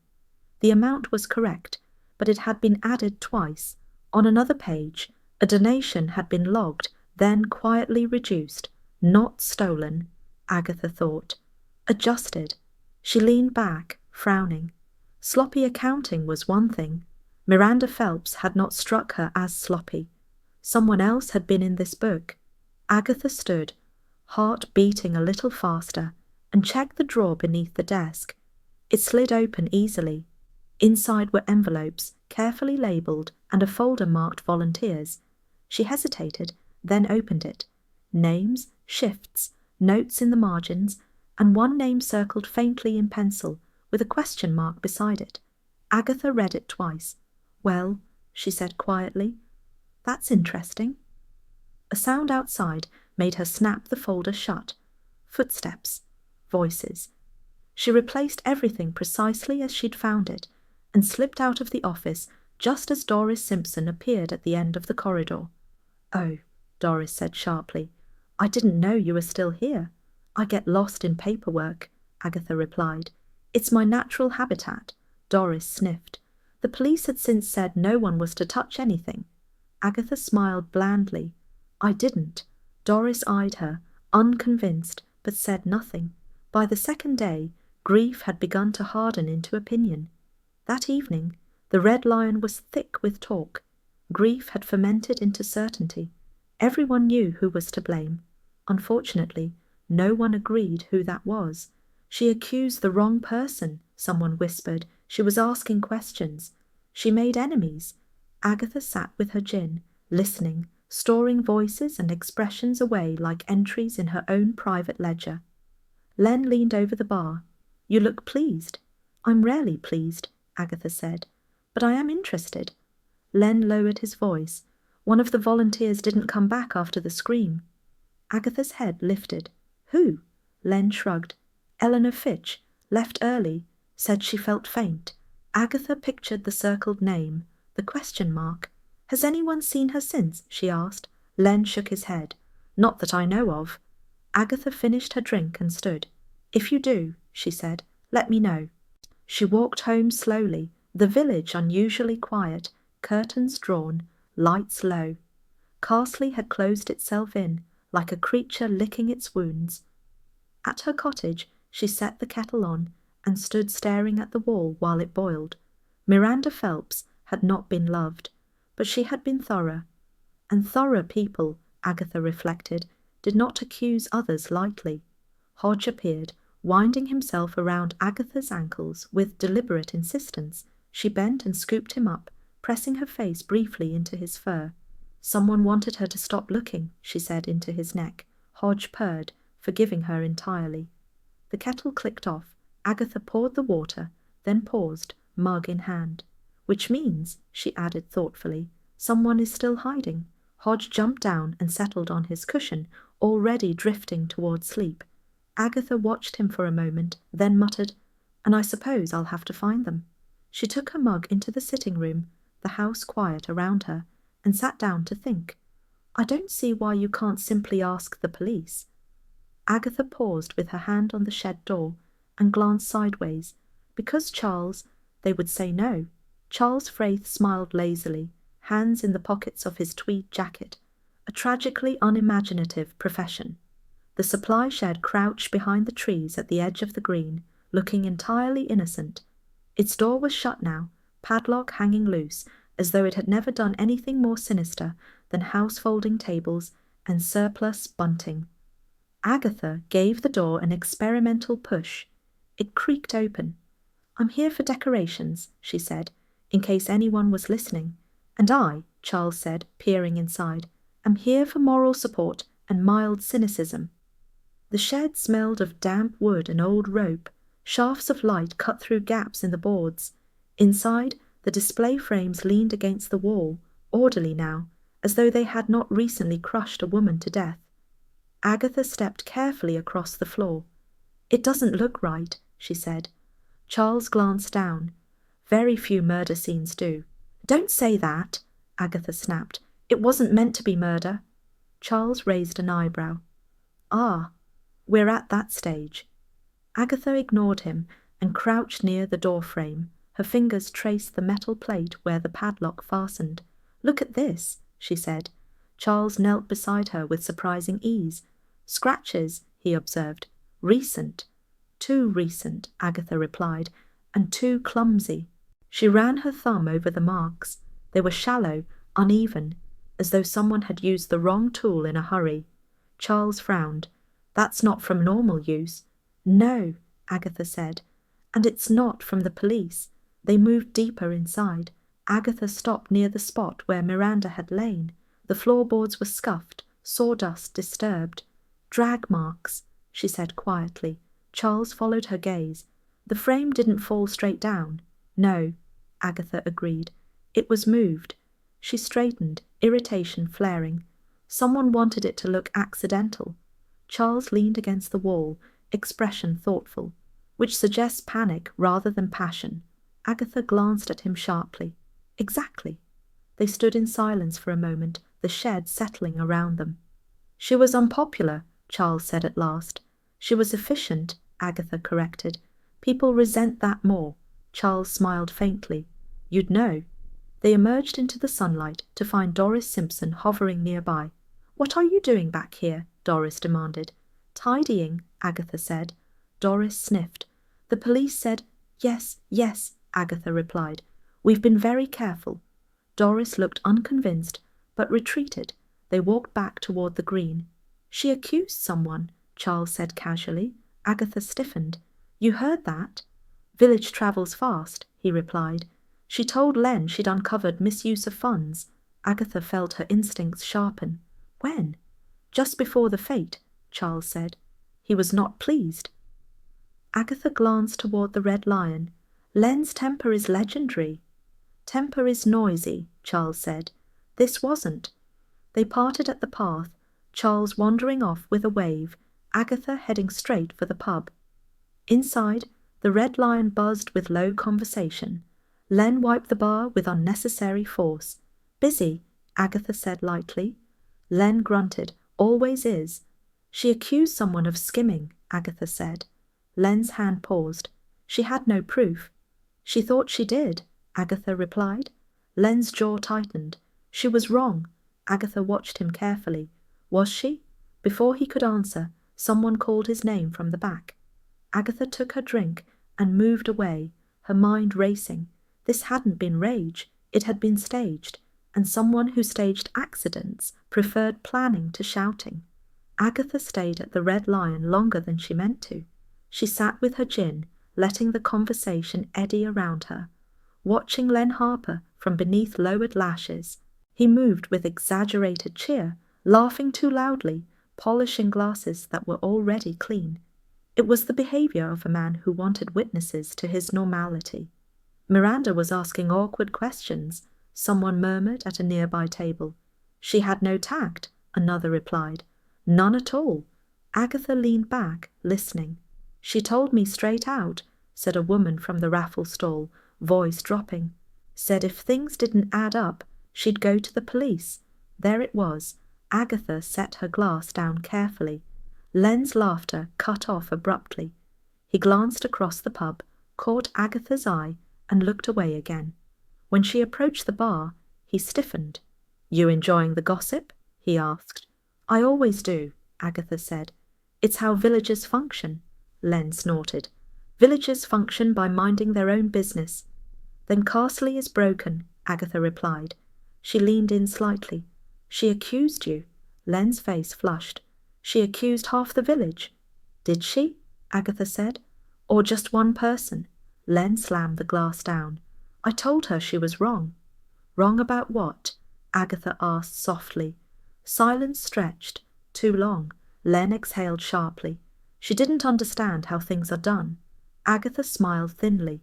The amount was correct, but it had been added twice. On another page, a donation had been logged, then quietly reduced. Not stolen, Agatha thought. Adjusted. She leaned back, frowning. Sloppy accounting was one thing. Miranda Phelps had not struck her as sloppy. Someone else had been in this book. Agatha stood, heart beating a little faster, and checked the drawer beneath the desk. It slid open easily. Inside were envelopes, carefully labelled, and a folder marked volunteers. She hesitated, then opened it. Names, shifts, notes in the margins, and one name circled faintly in pencil, with a question mark beside it. Agatha read it twice. Well, she said quietly, that's interesting. A sound outside made her snap the folder shut. Footsteps. Voices. She replaced everything precisely as she'd found it, and slipped out of the office just as Doris Simpson appeared at the end of the corridor. Oh, Doris said sharply, I didn't know you were still here. I get lost in paperwork, Agatha replied. It's my natural habitat. Doris sniffed. The police had since said no one was to touch anything. Agatha smiled blandly. I didn't. Doris eyed her, unconvinced, but said nothing. By the second day, grief had begun to harden into opinion. That evening, the Red Lion was thick with talk. Grief had fermented into certainty. Everyone knew who was to blame. Unfortunately, no one agreed who that was. She accused the wrong person, someone whispered. She was asking questions. She made enemies. Agatha sat with her gin, listening, storing voices and expressions away like entries in her own private ledger. Len leaned over the bar. You look pleased. I'm rarely pleased, Agatha said, but I am interested. Len lowered his voice. One of the volunteers didn't come back after the scream. Agatha's head lifted. Who? Len shrugged. Eleanor Fitch, left early, said she felt faint. Agatha pictured the circled name, the question mark. Has anyone seen her since? She asked. Len shook his head. Not that I know of. Agatha finished her drink and stood. If you do, she said, let me know. She walked home slowly, the village unusually quiet, curtains drawn, lights low. Carsley had closed itself in, like a creature licking its wounds. At her cottage, she set the kettle on and stood staring at the wall while it boiled. Miranda Phelps had not been loved, but she had been thorough. And thorough people, Agatha reflected, did not accuse others lightly. Hodge appeared, winding himself around Agatha's ankles with deliberate insistence. She bent and scooped him up, pressing her face briefly into his fur. Someone wanted her to stop looking, she said into his neck. Hodge purred, forgiving her entirely. The kettle clicked off. Agatha poured the water, then paused, mug in hand. Which means, she added thoughtfully, someone is still hiding. Hodge jumped down and settled on his cushion, already drifting toward sleep. Agatha watched him for a moment, then muttered, and I suppose I'll have to find them. She took her mug into the sitting room, the house quiet around her, and sat down to think. I don't see why you can't simply ask the police. Agatha paused with her hand on the shed door and glanced sideways. Because Charles, they would say no. Charles Fraith smiled lazily, hands in the pockets of his tweed jacket. A tragically unimaginative profession. The supply shed crouched behind the trees at the edge of the green, looking entirely innocent. Its door was shut now, padlock hanging loose, as though it had never done anything more sinister than house-folding tables and surplus bunting. Agatha gave the door an experimental push. It creaked open. I'm here for decorations, she said, in case anyone was listening. And I, Charles said, peering inside, am here for moral support and mild cynicism. The shed smelled of damp wood and old rope. Shafts of light cut through gaps in the boards. Inside, the display frames leaned against the wall, orderly now, as though they had not recently crushed a woman to death. Agatha stepped carefully across the floor. "It doesn't look right," she said. Charles glanced down. "Very few murder scenes do." "Don't say that," Agatha snapped. "It wasn't meant to be murder." Charles raised an eyebrow. "Ah, we're at that stage." Agatha ignored him and crouched near the door frame. Her fingers traced the metal plate where the padlock fastened. "Look at this," she said. Charles knelt beside her with surprising ease. "Scratches," he observed. "Recent." "Too recent," Agatha replied, "and too clumsy." She ran her thumb over the marks. They were shallow, uneven, as though someone had used the wrong tool in a hurry. Charles frowned. "That's not from normal use." "No," Agatha said. "And it's not from the police." They moved deeper inside. Agatha stopped near the spot where Miranda had lain. The floorboards were scuffed, sawdust disturbed. "Drag marks," she said quietly. Charles followed her gaze. "The frame didn't fall straight down." "No," Agatha agreed. "It was moved." She straightened, irritation flaring. "Someone wanted it to look accidental." Charles leaned against the wall, expression thoughtful, which suggests panic rather than passion. Agatha glanced at him sharply. "Exactly." They stood in silence for a moment, the shed settling around them. "She was unpopular," Charles said at last. "She was efficient," Agatha corrected. "People resent that more." Charles smiled faintly. "You'd know." They emerged into the sunlight to find Doris Simpson hovering nearby. "What are you doing back here?" Doris demanded. "Tidying," Agatha said. Doris sniffed. "The police said—" "Yes, yes," Agatha replied. "We've been very careful." Doris looked unconvinced, but retreated. They walked back toward the green. "She accused someone," Charles said casually. Agatha stiffened. "You heard that?" "Village travels fast," he replied. "She told Len she'd uncovered misuse of funds." Agatha felt her instincts sharpen. "When?" "Just before the fete," Charles said. He was not pleased. Agatha glanced toward the Red Lion. "Len's temper is legendary." "Temper is noisy," Charles said. This wasn't. They parted at the path, Charles wandering off with a wave, Agatha heading straight for the pub. Inside, the Red Lion buzzed with low conversation. Len wiped the bar with unnecessary force. "Busy," Agatha said lightly. Len grunted. "Always is." "She accused someone of skimming," Agatha said. Len's hand paused. "She had no proof." "She thought she did," Agatha replied. Len's jaw tightened. "She was wrong." Agatha watched him carefully. "Was she?" Before he could answer, someone called his name from the back. Agatha took her drink and moved away, her mind racing. This hadn't been rage, it had been staged, and someone who staged accidents preferred planning to shouting. Agatha stayed at the Red Lion longer than she meant to. She sat with her gin, letting the conversation eddy around her, watching Len Harper from beneath lowered lashes. He moved with exaggerated cheer, laughing too loudly, polishing glasses that were already clean. It was the behavior of a man who wanted witnesses to his normality. Miranda was asking awkward questions, someone murmured at a nearby table. "She had no tact," another replied. "None at all." Agatha leaned back, listening. "She told me straight out," said a woman from the raffle stall, voice dropping. "Said if things didn't add up, she'd go to the police." There it was. Agatha set her glass down carefully. Len's laughter cut off abruptly. He glanced across the pub, caught Agatha's eye, and looked away again. When she approached the bar, he stiffened. "You enjoying the gossip?" he asked. "I always do," Agatha said. "It's how villagers function." Len snorted. "Villagers function by minding their own business." "Then Carsley is broken," Agatha replied. She leaned in slightly. "She accused you." Len's face flushed. "She accused half the village." "Did she?" Agatha said. "Or just one person?" Len slammed the glass down. "I told her she was wrong." "Wrong about what?" Agatha asked softly. Silence stretched. Too long. Len exhaled sharply. She didn't understand how things are done. Agatha smiled thinly.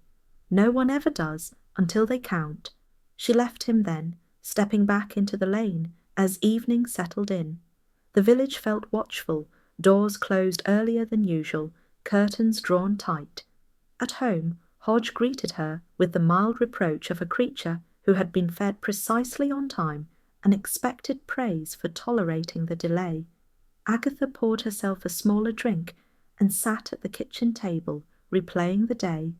"No one ever does, until they count." She left him then, stepping back into the lane as evening settled in. The village felt watchful, doors closed earlier than usual, curtains drawn tight. At home, Hodge greeted her with the mild reproach of a creature who had been fed precisely on time and expected praise for tolerating the delay. Agatha poured herself a smaller drink and sat at the kitchen table, replaying the day,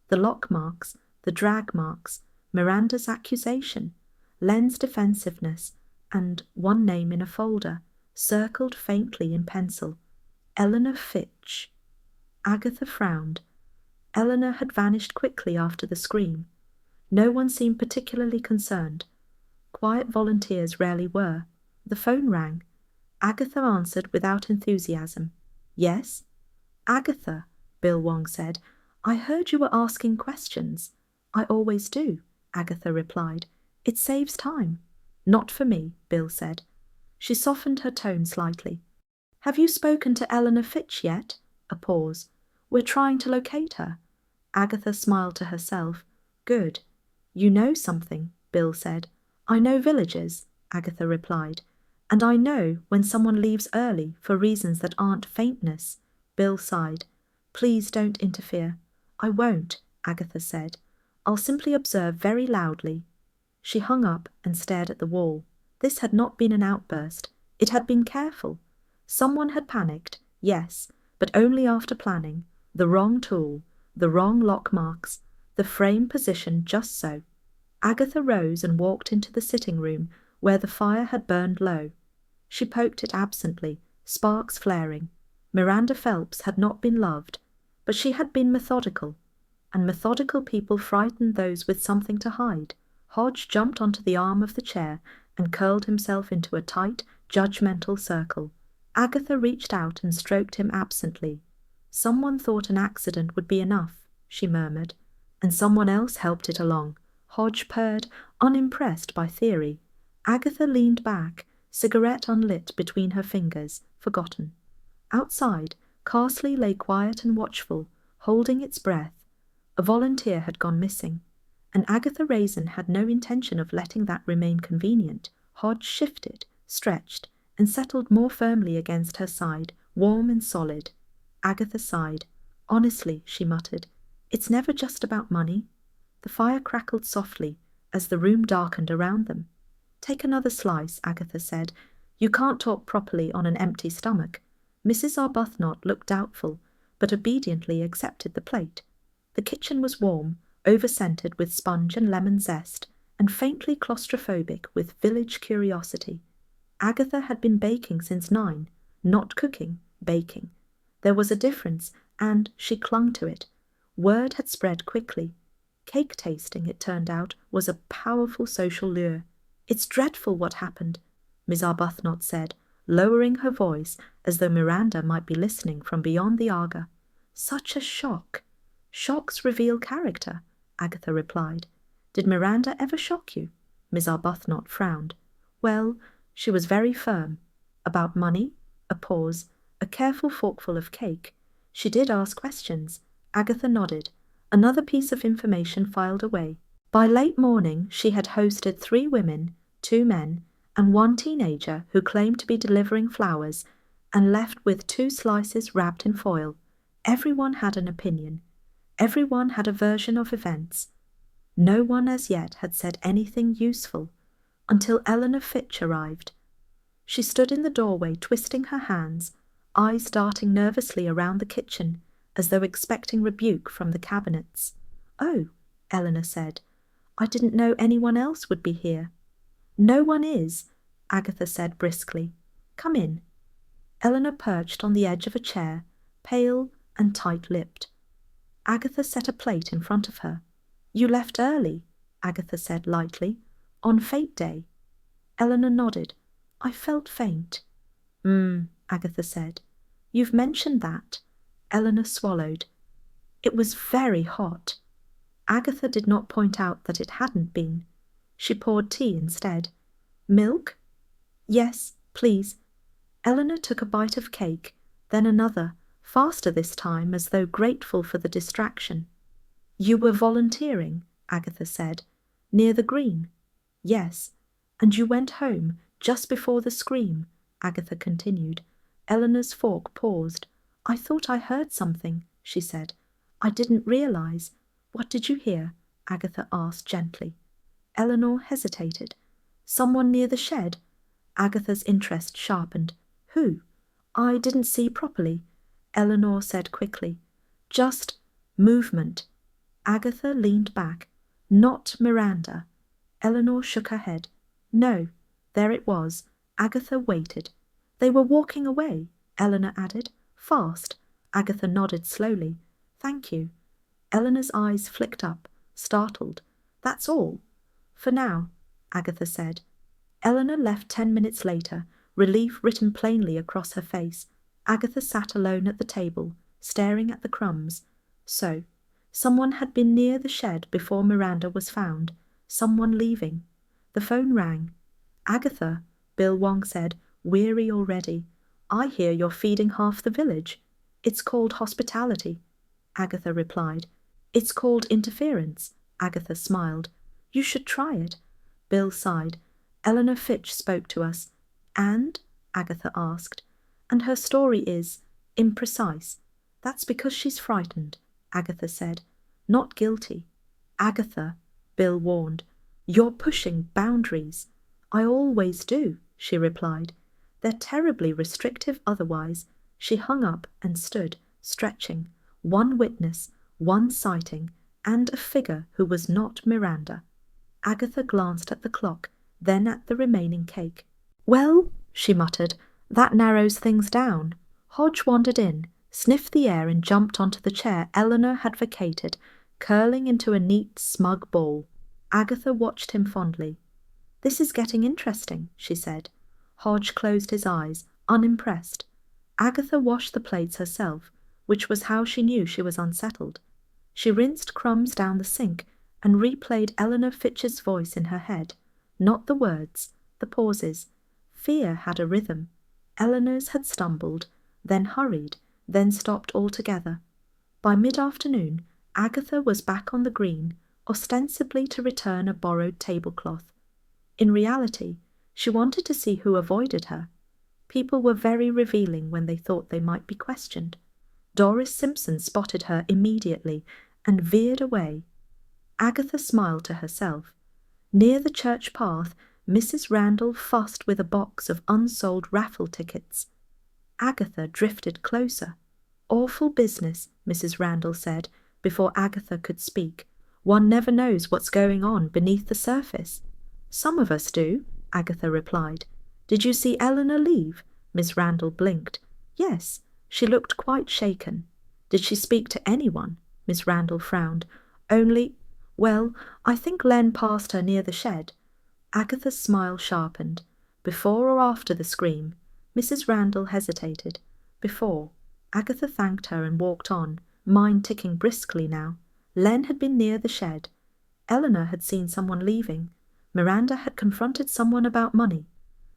the lock marks, the drag marks, Miranda's accusation, Len's defensiveness, and one name in a folder, circled faintly in pencil, Eleanor Fitch. Agatha frowned. Eleanor had vanished quickly after the scream. No one seemed particularly concerned. Quiet volunteers rarely were. The phone rang. Agatha answered without enthusiasm. Yes? Agatha, Bill Wong said, I heard you were asking questions. I always do, Agatha replied. It saves time. Not for me, Bill said. She softened her tone slightly. Have you spoken to Eleanor Fitch yet? A pause. We're trying to locate her. Agatha smiled to herself. Good. You know something, Bill said. I know villagers, Agatha replied. And I know when someone leaves early for reasons that aren't faintness. Bill sighed. Please don't interfere. I won't, Agatha said. I'll simply observe very loudly. She hung up and stared at the wall. This had not been an outburst. It had been careful. Someone had panicked, yes, but only after planning. The wrong tool, the wrong lock marks, the frame positioned just so. Agatha rose and walked into the sitting room where the fire had burned low. She poked it absently, sparks flaring. Miranda Phelps had not been loved, but she had been methodical, and methodical people frightened those with something to hide. Hodge jumped onto the arm of the chair and curled himself into a tight, judgmental circle. Agatha reached out and stroked him absently. Someone thought an accident would be enough, she murmured, and someone else helped it along. Hodge purred, unimpressed by theory. Agatha leaned back, cigarette unlit between her fingers, forgotten. Outside, Carsley lay quiet and watchful, holding its breath. A volunteer had gone missing, and Agatha Raisin had no intention of letting that remain convenient. Hodge shifted, stretched, and settled more firmly against her side, warm and solid. Agatha sighed. Honestly, she muttered, it's never just about money. The fire crackled softly as the room darkened around them. Take another slice, Agatha said. You can't talk properly on an empty stomach. Mrs. Arbuthnot looked doubtful, but obediently accepted the plate. The kitchen was warm, over-scented with sponge and lemon zest, and faintly claustrophobic with village curiosity. Agatha had been baking since 9, not cooking, baking. There was a difference, and she clung to it. Word had spread quickly. Cake tasting, it turned out, was a powerful social lure. It's dreadful what happened, Miss Arbuthnot said, lowering her voice as though Miranda might be listening from beyond the Aga. Such a shock. Shocks reveal character, Agatha replied. Did Miranda ever shock you? Miss Arbuthnot frowned. Well, she was very firm. About money? A pause, a careful forkful of cake. She did ask questions. Agatha nodded. Another piece of information filed away. By late morning, she had hosted 3 women, 2 men, and 1 teenager who claimed to be delivering flowers, and left with 2 slices wrapped in foil. Everyone had an opinion. Everyone had a version of events. No one as yet had said anything useful, until Eleanor Fitch arrived. She stood in the doorway twisting her hands, eyes darting nervously around the kitchen, as though expecting rebuke from the cabinets. Oh, Eleanor said, I didn't know anyone else would be here. No one is, Agatha said briskly. Come in. Eleanor perched on the edge of a chair, pale and tight-lipped. Agatha set a plate in front of her. You left early, Agatha said lightly, on Fête Day. Eleanor nodded. I felt faint. Agatha said. You've mentioned that. Eleanor swallowed. It was very hot. Agatha did not point out that it hadn't been. She poured tea instead. Milk? Yes, please. Eleanor took a bite of cake, then another, faster this time as though grateful for the distraction. You were volunteering, Agatha said, near the green. Yes, and you went home just before the scream, Agatha continued. Eleanor's fork paused. I thought I heard something, she said. I didn't realize. What did you hear? Agatha asked gently. Eleanor hesitated. Someone near the shed? Agatha's interest sharpened. Who? I didn't see properly, Eleanor said quickly. Just movement. Agatha leaned back. Not Miranda. Eleanor shook her head. No. There it was. Agatha waited. They were walking away, Eleanor added. Fast. Agatha nodded slowly. Thank you. Eleanor's eyes flicked up, startled. That's all. For now, Agatha said. Eleanor left 10 minutes later, relief written plainly across her face. Agatha sat alone at the table, staring at the crumbs. So, someone had been near the shed before Miranda was found. Someone leaving. The phone rang. Agatha, Bill Wong said, weary already. I hear you're feeding half the village. It's called hospitality, Agatha replied. It's called interference, Agatha smiled. You should try it. Bill sighed. Eleanor Fitch spoke to us. And? Agatha asked. And her story is imprecise. That's because she's frightened, Agatha said. Not guilty. Agatha, Bill warned. You're pushing boundaries. I always do, she replied. They're terribly restrictive otherwise. She hung up and stood, stretching. One witness, one sighting, and a figure who was not Miranda. Agatha glanced at the clock, then at the remaining cake. Well, she muttered, that narrows things down. Hodge wandered in, sniffed the air and jumped onto the chair Eleanor had vacated, curling into a neat, smug ball. Agatha watched him fondly. This is getting interesting, she said. Hodge closed his eyes, unimpressed. Agatha washed the plates herself, which was how she knew she was unsettled. She rinsed crumbs down the sink and replayed Eleanor Fitch's voice in her head. Not the words, the pauses. Fear had a rhythm. Eleanor's had stumbled, then hurried, then stopped altogether. By mid-afternoon, Agatha was back on the green, ostensibly to return a borrowed tablecloth. In reality, she wanted to see who avoided her. People were very revealing when they thought they might be questioned. Doris Simpson spotted her immediately and veered away. Agatha smiled to herself. Near the church path, Mrs. Randall fussed with a box of unsold raffle tickets. Agatha drifted closer. Awful business, Mrs. Randall said, before Agatha could speak. One never knows what's going on beneath the surface. Some of us do, Agatha replied. Did you see Eleanor leave? Miss Randall blinked. Yes, she looked quite shaken. Did she speak to anyone? Miss Randall frowned. Only, well, I think Len passed her near the shed. Agatha's smile sharpened. Before or after the scream? Mrs. Randall hesitated. Before. Agatha thanked her and walked on, mind ticking briskly now. Len had been near the shed. Eleanor had seen someone leaving. Miranda had confronted someone about money.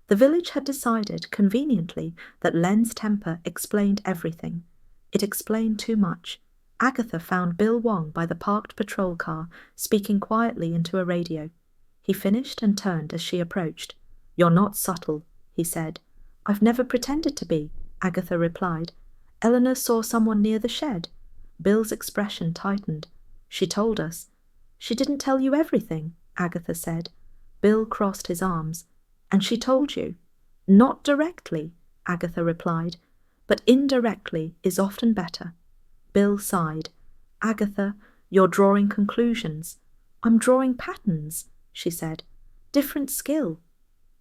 The village had decided, conveniently, that Len's temper explained everything. It explained too much. Agatha found Bill Wong by the parked patrol car, speaking quietly into a radio. He finished and turned as she approached. You're not subtle, he said. I've never pretended to be, Agatha replied. Eleanor saw someone near the shed. Bill's expression tightened. She told us. She didn't tell you everything, Agatha said. Bill crossed his arms. And she told you? Not directly, Agatha replied, but indirectly is often better. Bill sighed. Agatha, you're drawing conclusions. I'm drawing patterns, she said. Different skill.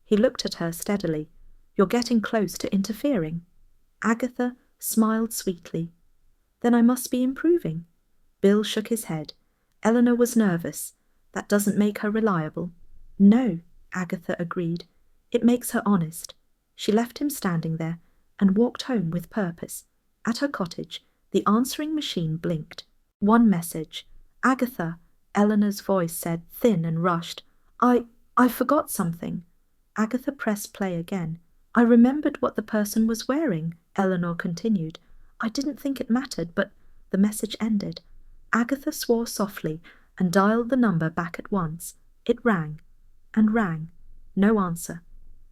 He looked at her steadily. You're getting close to interfering. Agatha smiled sweetly. Then I must be improving. Bill shook his head. Eleanor was nervous. That doesn't make her reliable. No, Agatha agreed. It makes her honest. She left him standing there and walked home with purpose. At her cottage, the answering machine blinked. One message. Agatha, Eleanor's voice said, thin and rushed. I forgot something. Agatha pressed play again. I remembered what the person was wearing, Eleanor continued. I didn't think it mattered, but the message ended. Agatha swore softly and dialed the number back at once. It rang and rang. No answer.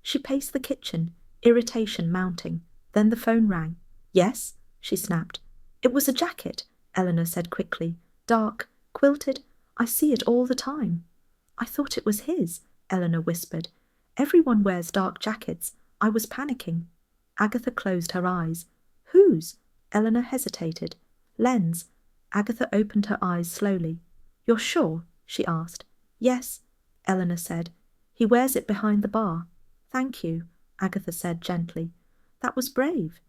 She paced the kitchen, irritation mounting. Then the phone rang. "Yes?" she snapped. "It was a jacket," Eleanor said quickly. "Dark, quilted. I see it all the time." "I thought it was his," Eleanor whispered. "Everyone wears dark jackets. I was panicking." Agatha closed her eyes. "Whose?" Eleanor hesitated. "Len's." Agatha opened her eyes slowly. "You're sure?" she asked. "Yes," Eleanor said. "He wears it behind the bar." "Thank you," Agatha said gently. "That was brave."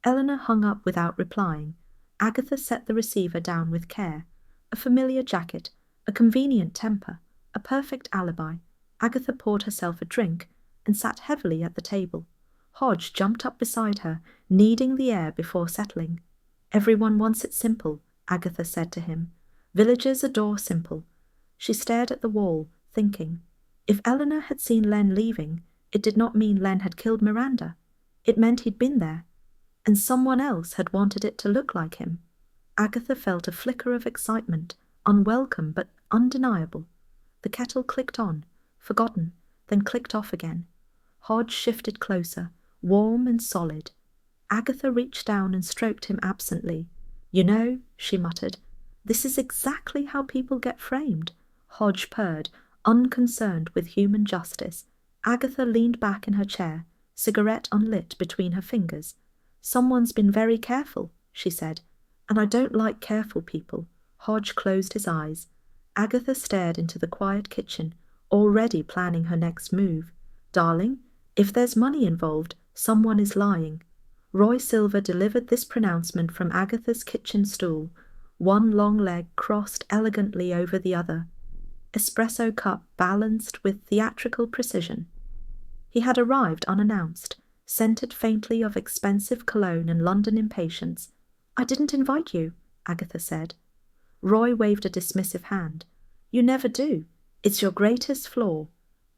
Eleanor hung up without replying. Agatha set the receiver down with care. A familiar jacket, a convenient temper, a perfect alibi. Agatha poured herself a drink and sat heavily at the table. Hodge jumped up beside her, kneading the air before settling. "Everyone wants it simple," Agatha said to him. "Villagers adore simple." She stared at the wall, thinking. If Eleanor had seen Len leaving, it did not mean Len had killed Miranda. It meant he'd been there, and someone else had wanted it to look like him. Agatha felt a flicker of excitement, unwelcome but undeniable. The kettle clicked on, forgotten, then clicked off again. Hodge shifted closer, warm and solid. Agatha reached down and stroked him absently. "You know," she muttered, "this is exactly how people get framed." Hodge purred, unconcerned with human justice. Agatha leaned back in her chair, cigarette unlit between her fingers. "Someone's been very careful," she said, "and I don't like careful people." Hodge closed his eyes. Agatha stared into the quiet kitchen, already planning her next move. "Darling, if there's money involved, someone is lying." Roy Silver delivered this pronouncement from Agatha's kitchen stool, one long leg crossed elegantly over the other, espresso cup balanced with theatrical precision. He had arrived unannounced, scented faintly of expensive cologne and London impatience. "I didn't invite you," Agatha said. Roy waved a dismissive hand. "You never do. It's your greatest flaw."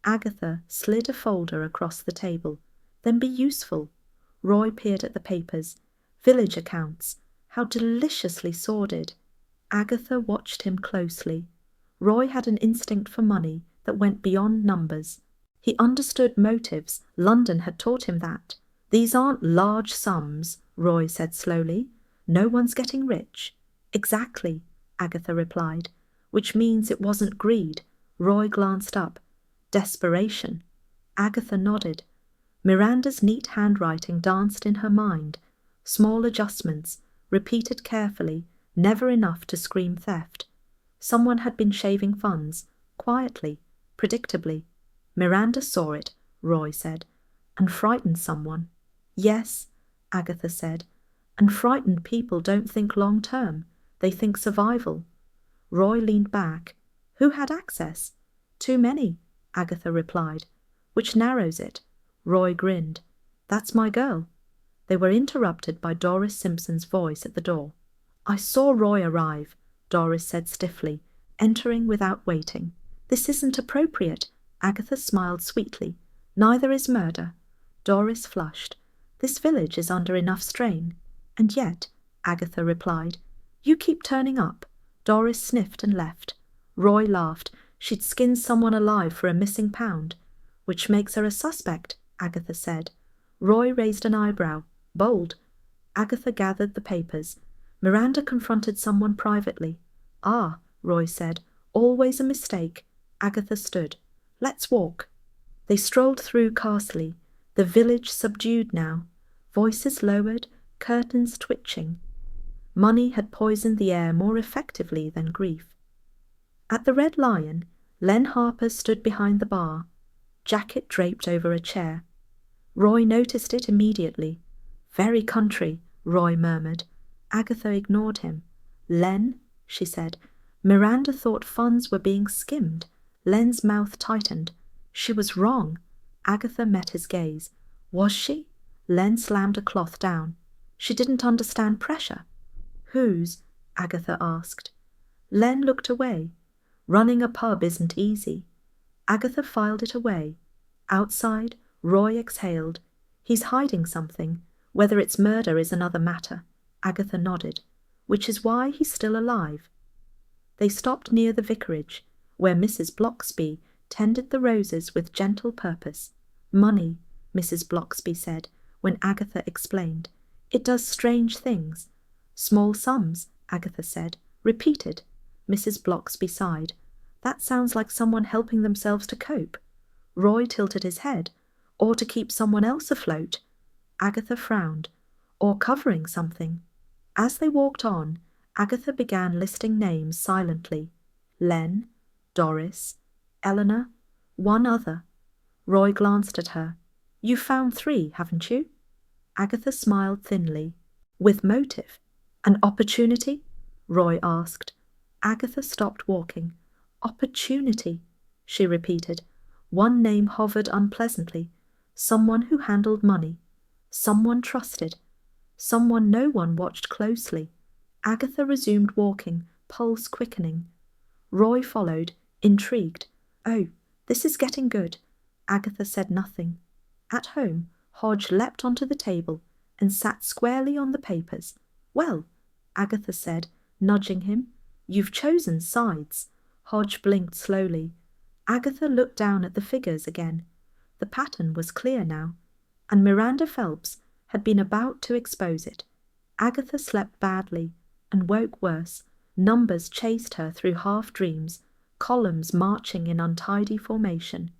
Agatha slid a folder across the table. "Then be useful." Roy peered at the papers. Village accounts. How deliciously sordid. Agatha watched him closely. Roy had an instinct for money that went beyond numbers. He understood motives. London had taught him that. "These aren't large sums," Roy said slowly. "No one's getting rich." "Exactly," Agatha replied, "which means it wasn't greed." Roy glanced up. "Desperation." Agatha nodded. Miranda's neat handwriting danced in her mind. Small adjustments, repeated carefully, never enough to scream theft. Someone had been shaving funds, quietly, predictably. Miranda saw it, Roy said, and frightened someone. "Yes," Agatha said, "and frightened people don't think long-term. They think survival." Roy leaned back. "Who had access?" "Too many," Agatha replied. "Which narrows it." Roy grinned. "That's my girl." They were interrupted by Doris Simpson's voice at the door. "I saw Roy arrive," Doris said stiffly, entering without waiting. "This isn't appropriate." Agatha smiled sweetly. "Neither is murder." Doris flushed. "This village is under enough strain." "And yet," Agatha replied, "you keep turning up." Doris sniffed and left. Roy laughed. She'd skinned someone alive for a missing pound. "Which makes her a suspect," Agatha said. Roy raised an eyebrow. "Bold." Agatha gathered the papers. "Miranda confronted someone privately." "Ah," Roy said, "always a mistake." Agatha stood. "Let's walk." They strolled through Carsley, the village subdued now, voices lowered, curtains twitching. Money had poisoned the air more effectively than grief. At the Red Lion, Len Harper stood behind the bar, jacket draped over a chair. Roy noticed it immediately. "Very country," Roy murmured. Agatha ignored him. "Len," she said. Miranda thought funds were being skimmed. Len's mouth tightened. She was wrong. Agatha met his gaze. Was she? Len slammed a cloth down. She didn't understand pressure. "Whose?" Agatha asked. Len looked away. "Running a pub isn't easy." Agatha filed it away. Outside, Roy exhaled. "He's hiding something. Whether it's murder is another matter." Agatha nodded. "Which is why he's still alive." They stopped near the vicarage, where Mrs. Blocksby tended the roses with gentle purpose. Money. Mrs. Blocksby said, when Agatha explained. "It does strange things." "Small sums," Agatha said. "Repeated." Mrs. Blocksby sighed. "That sounds like someone helping themselves to cope." Roy tilted his head. "Or to keep someone else afloat." Agatha frowned. "Or covering something." As they walked on, Agatha began listing names silently. Len, Doris, Eleanor, one other. Roy glanced at her. "You've found 3, haven't you?" Agatha smiled thinly. "With motive." "An opportunity?" Roy asked. Agatha stopped walking. "Opportunity," she repeated. One name hovered unpleasantly. Someone who handled money. Someone trusted. Someone no one watched closely. Agatha resumed walking, pulse quickening. Roy followed, intrigued. "Oh, this is getting good." Agatha said nothing. At home, Hodge leapt onto the table and sat squarely on the papers. "Well," Agatha said, nudging him, "you've chosen sides." Hodge blinked slowly. Agatha looked down at the figures again. The pattern was clear now, and Miranda Phelps had been about to expose it. Agatha slept badly and woke worse. Numbers chased her through half-dreams, columns marching in untidy formation.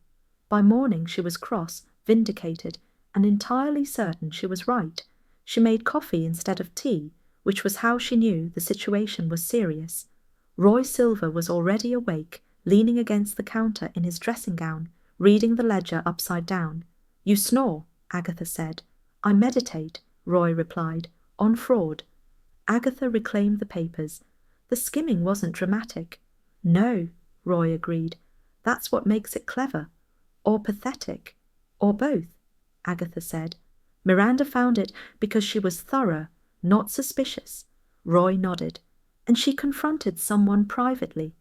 By morning she was cross, vindicated, and entirely certain she was right. She made coffee instead of tea, which was how she knew the situation was serious. Roy Silver was already awake, leaning against the counter in his dressing gown, reading the ledger upside down. "You snore," Agatha said. "I meditate," Roy replied, "on fraud." Agatha reclaimed the papers. The skimming wasn't dramatic. "No," Roy agreed. "That's what makes it clever. Or pathetic. Or both," Agatha said. "Miranda found it because she was thorough, not suspicious." Roy nodded. "And she confronted someone privately."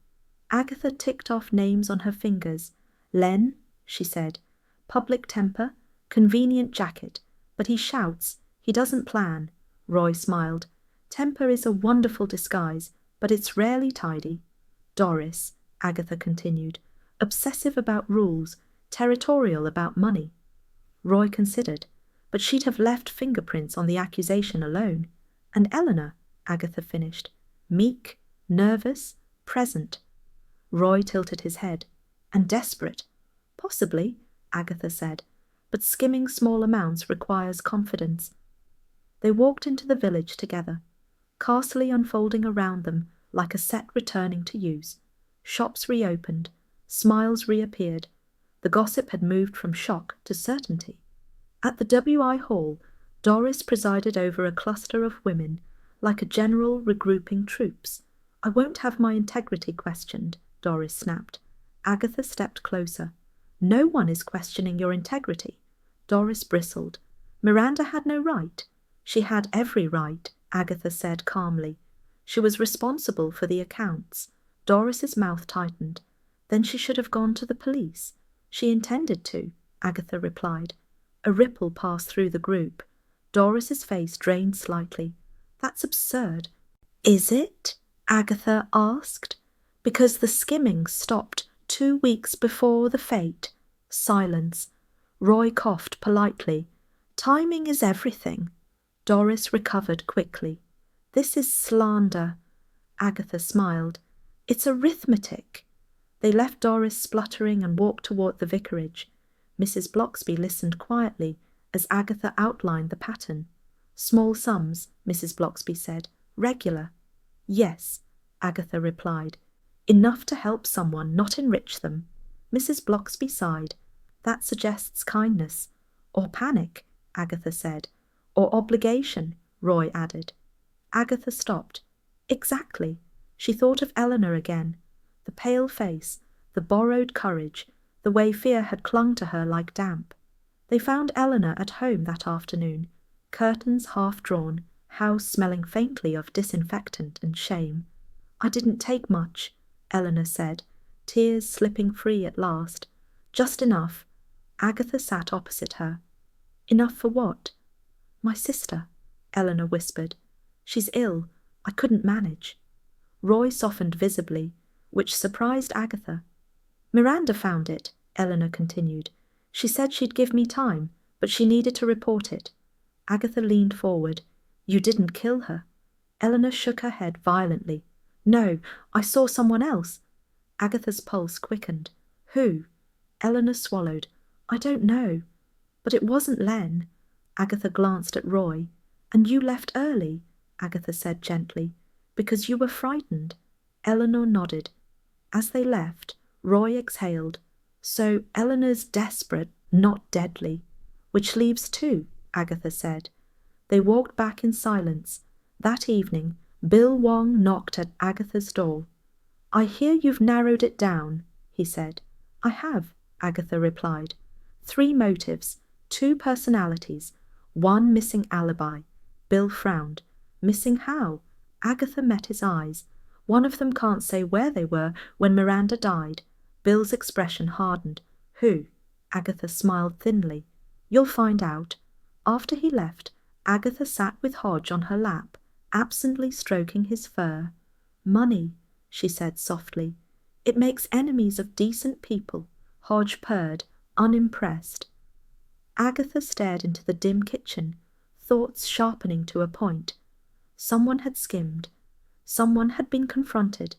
Agatha ticked off names on her fingers. "Len," she said. "Public temper, convenient jacket, but he shouts, he doesn't plan." Roy smiled. "Temper is a wonderful disguise, but it's rarely tidy." "Doris," Agatha continued, "obsessive about rules, territorial about money." Roy considered. "But she'd have left fingerprints on the accusation alone." "And Eleanor," Agatha finished. "Meek, nervous, present." Roy tilted his head. "And desperate." "Possibly," Agatha said, "but skimming small amounts requires confidence." They walked into the village together, Castle unfolding around them like a set returning to use. Shops reopened, smiles reappeared. The gossip had moved from shock to certainty. At the W.I. Hall, Doris presided over a cluster of women, like a general regrouping troops. "I won't have my integrity questioned," Doris snapped. Agatha stepped closer. "No one is questioning your integrity." Doris bristled. "Miranda had no right." "She had every right," Agatha said calmly. "She was responsible for the accounts." Doris's mouth tightened. "Then she should have gone to the police." "She intended to," Agatha replied. A ripple passed through the group. Doris's face drained slightly. "That's absurd." "Is it?" Agatha asked. "Because the skimming stopped 2 weeks before the fete." Silence. Roy coughed politely. "Timing is everything." Doris recovered quickly. "This is slander." Agatha smiled. "It's arithmetic." They left Doris spluttering and walked toward the vicarage. Mrs. Blocksby listened quietly as Agatha outlined the pattern. "Small sums," Mrs. Blocksby said. "Regular." "Yes," Agatha replied. "Enough to help someone, not enrich them." Mrs. Blocksby sighed. "That suggests kindness." "Or panic," Agatha said. "Or obligation," Roy added. Agatha stopped. Exactly. She thought of Eleanor again. The pale face, the borrowed courage, the way fear had clung to her like damp. They found Eleanor at home that afternoon, curtains half drawn, house smelling faintly of disinfectant and shame. "I didn't take much," Eleanor said, tears slipping free at last. "Just enough." Agatha sat opposite her. "Enough for what?" "My sister," Eleanor whispered. "She's ill. I couldn't manage." Roy softened visibly, which surprised Agatha. "Miranda found it," Eleanor continued. "She said she'd give me time, but she needed to report it. Agatha leaned forward. You didn't kill her. Eleanor shook her head violently. No, I saw someone else. Agatha's pulse quickened. Who? Eleanor swallowed. I don't know. But it wasn't Len. Agatha glanced at Roy. And you left early, Agatha said gently, because you were frightened. Eleanor nodded. As they left, Roy exhaled. So Eleanor's desperate, not deadly. Which leaves two, Agatha said. They walked back in silence. That evening, Bill Wong knocked at Agatha's door. I hear you've narrowed it down, he said. I have, Agatha replied. 3 motives, 2 personalities, 1 missing alibi. Bill frowned. Missing how? Agatha met his eyes. One of them can't say where they were when Miranda died. Bill's expression hardened. Who? Agatha smiled thinly. You'll find out. After he left, Agatha sat with Hodge on her lap, absently stroking his fur. Money, she said softly. It makes enemies of decent people. Hodge purred, unimpressed. Agatha stared into the dim kitchen, thoughts sharpening to a point. Someone had skimmed. Someone had been confronted.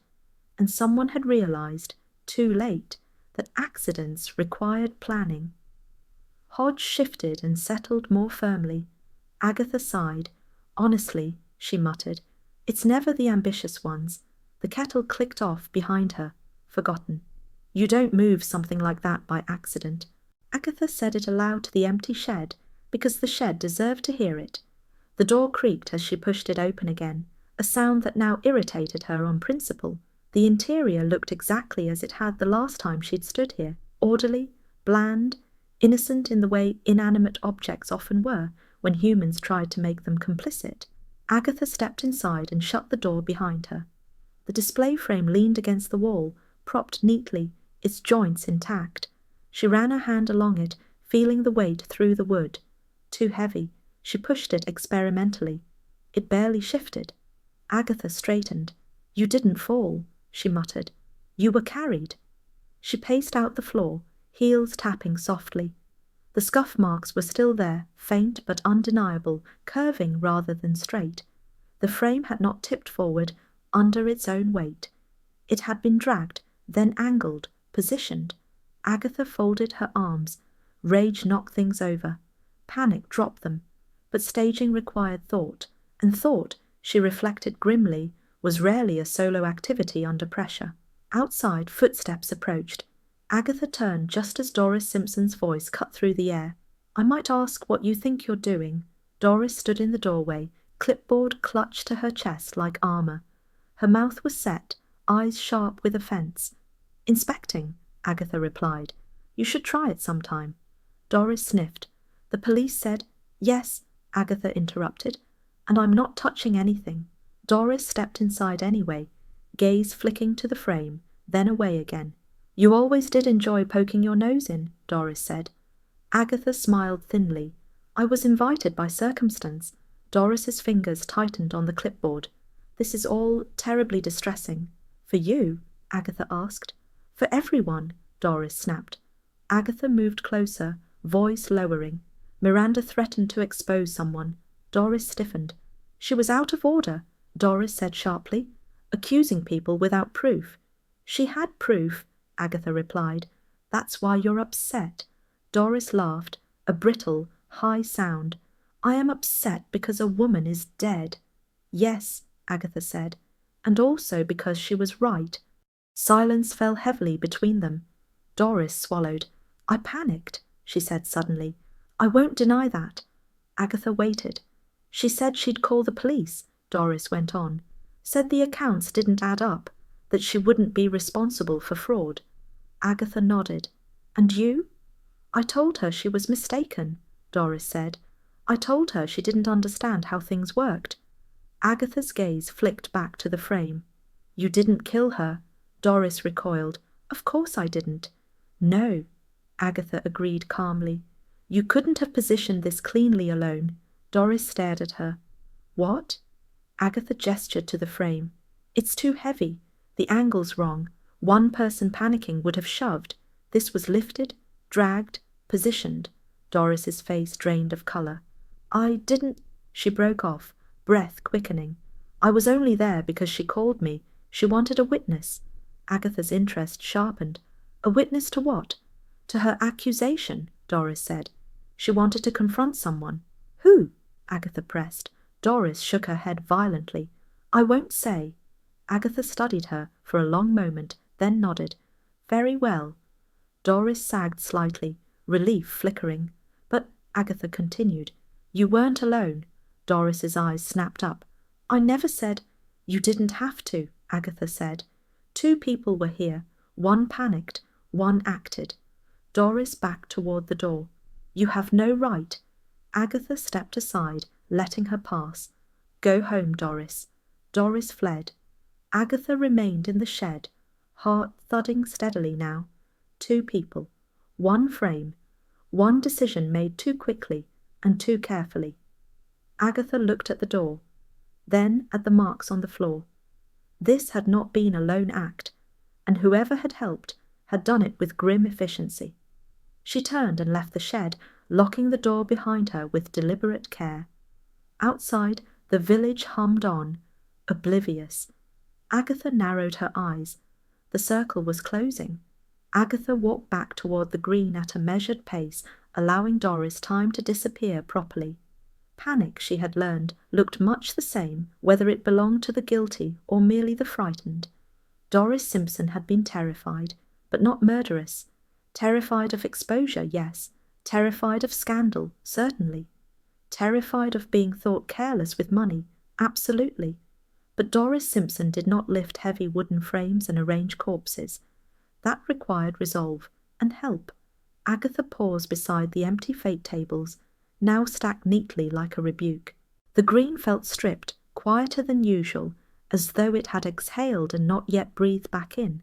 And someone had realized, too late, that accidents required planning. Hodge shifted and settled more firmly. Agatha sighed. Honestly, she muttered, it's never the ambitious ones. The kettle clicked off behind her, forgotten. You don't move something like that by accident. Agatha said it aloud to the empty shed, because the shed deserved to hear it. The door creaked as she pushed it open again, a sound that now irritated her on principle. The interior looked exactly as it had the last time she'd stood here, orderly, bland, innocent in the way inanimate objects often were when humans tried to make them complicit. Agatha stepped inside and shut the door behind her. The display frame leaned against the wall, propped neatly, its joints intact. She ran her hand along it, feeling the weight through the wood. Too heavy. She pushed it experimentally. It barely shifted. Agatha straightened. You didn't fall, she muttered. You were carried. She paced out the floor, heels tapping softly. The scuff marks were still there, faint but undeniable, curving rather than straight. The frame had not tipped forward under its own weight. It had been dragged, then angled, positioned. Agatha folded her arms. Rage knocked things over. Panic dropped them. But staging required thought, and thought, she reflected grimly, was rarely a solo activity under pressure. Outside, footsteps approached. Agatha turned just as Doris Simpson's voice cut through the air. I might ask what you think you're doing. Doris stood in the doorway, clipboard clutched to her chest like armor. Her mouth was set, eyes sharp with offense. Inspecting, Agatha replied. You should try it sometime. Doris sniffed. The police said, Yes, Agatha interrupted, and I'm not touching anything. Doris stepped inside anyway, gaze flicking to the frame, then away again. You always did enjoy poking your nose in, Doris said. Agatha smiled thinly. I was invited by circumstance. Doris's fingers tightened on the clipboard. This is all terribly distressing. For you? Agatha asked. For everyone, Doris snapped. Agatha moved closer, voice lowering. Miranda threatened to expose someone. Doris stiffened. She was out of order, Doris said sharply, accusing people without proof. She had proof, Agatha replied. That's why you're upset. Doris laughed, a brittle, high sound. I am upset because a woman is dead. Yes, Agatha said, and also because she was right. Silence fell heavily between them. Doris swallowed. I panicked, she said suddenly. I won't deny that. Agatha waited. She said she'd call the police, Doris went on. Said the accounts didn't add up, that she wouldn't be responsible for fraud. Agatha nodded. And you? I told her she was mistaken, Doris said. I told her she didn't understand how things worked. Agatha's gaze flicked back to the frame. You didn't kill her, Doris recoiled. Of course I didn't. No, Agatha agreed calmly. You couldn't have positioned this cleanly alone. Doris stared at her. What? Agatha gestured to the frame. It's too heavy. The angle's wrong. One person panicking would have shoved. This was lifted, dragged, positioned. Doris's face drained of colour. "I didn't—" She broke off, breath quickening. "I was only there because she called me. She wanted a witness." Agatha's interest sharpened. "A witness to what?" "To her accusation," Doris said. "She wanted to confront someone." "Who?" Agatha pressed. Doris shook her head violently. "I won't say." Agatha studied her for a long moment, then nodded. "Very well." Doris sagged slightly, relief flickering. "But," Agatha continued, "you weren't alone." Doris's eyes snapped up. "I never said—" "You didn't have to," Agatha said. "Two people were here. One panicked, one acted." Doris backed toward the door. "You have no right." Agatha stepped aside, letting her pass. "Go home, Doris." Doris fled. Agatha remained in the shed, heart thudding steadily now. Two people, one frame, one decision made too quickly and too carefully. Agatha looked at the door, then at the marks on the floor. This had not been a lone act, and whoever had helped had done it with grim efficiency. She turned and left the shed, locking the door behind her with deliberate care. Outside, the village hummed on, oblivious. Agatha narrowed her eyes. The circle was closing. Agatha walked back toward the green at a measured pace, allowing Doris time to disappear properly. Panic, she had learned, looked much the same whether it belonged to the guilty or merely the frightened. Doris Simpson had been terrified, but not murderous. Terrified of exposure, yes. Terrified of scandal, certainly. Terrified of being thought careless with money, absolutely. But Doris Simpson did not lift heavy wooden frames and arrange corpses. That required resolve and help. Agatha paused beside the empty fate tables, now stacked neatly like a rebuke. The green felt stripped, quieter than usual, as though it had exhaled and not yet breathed back in.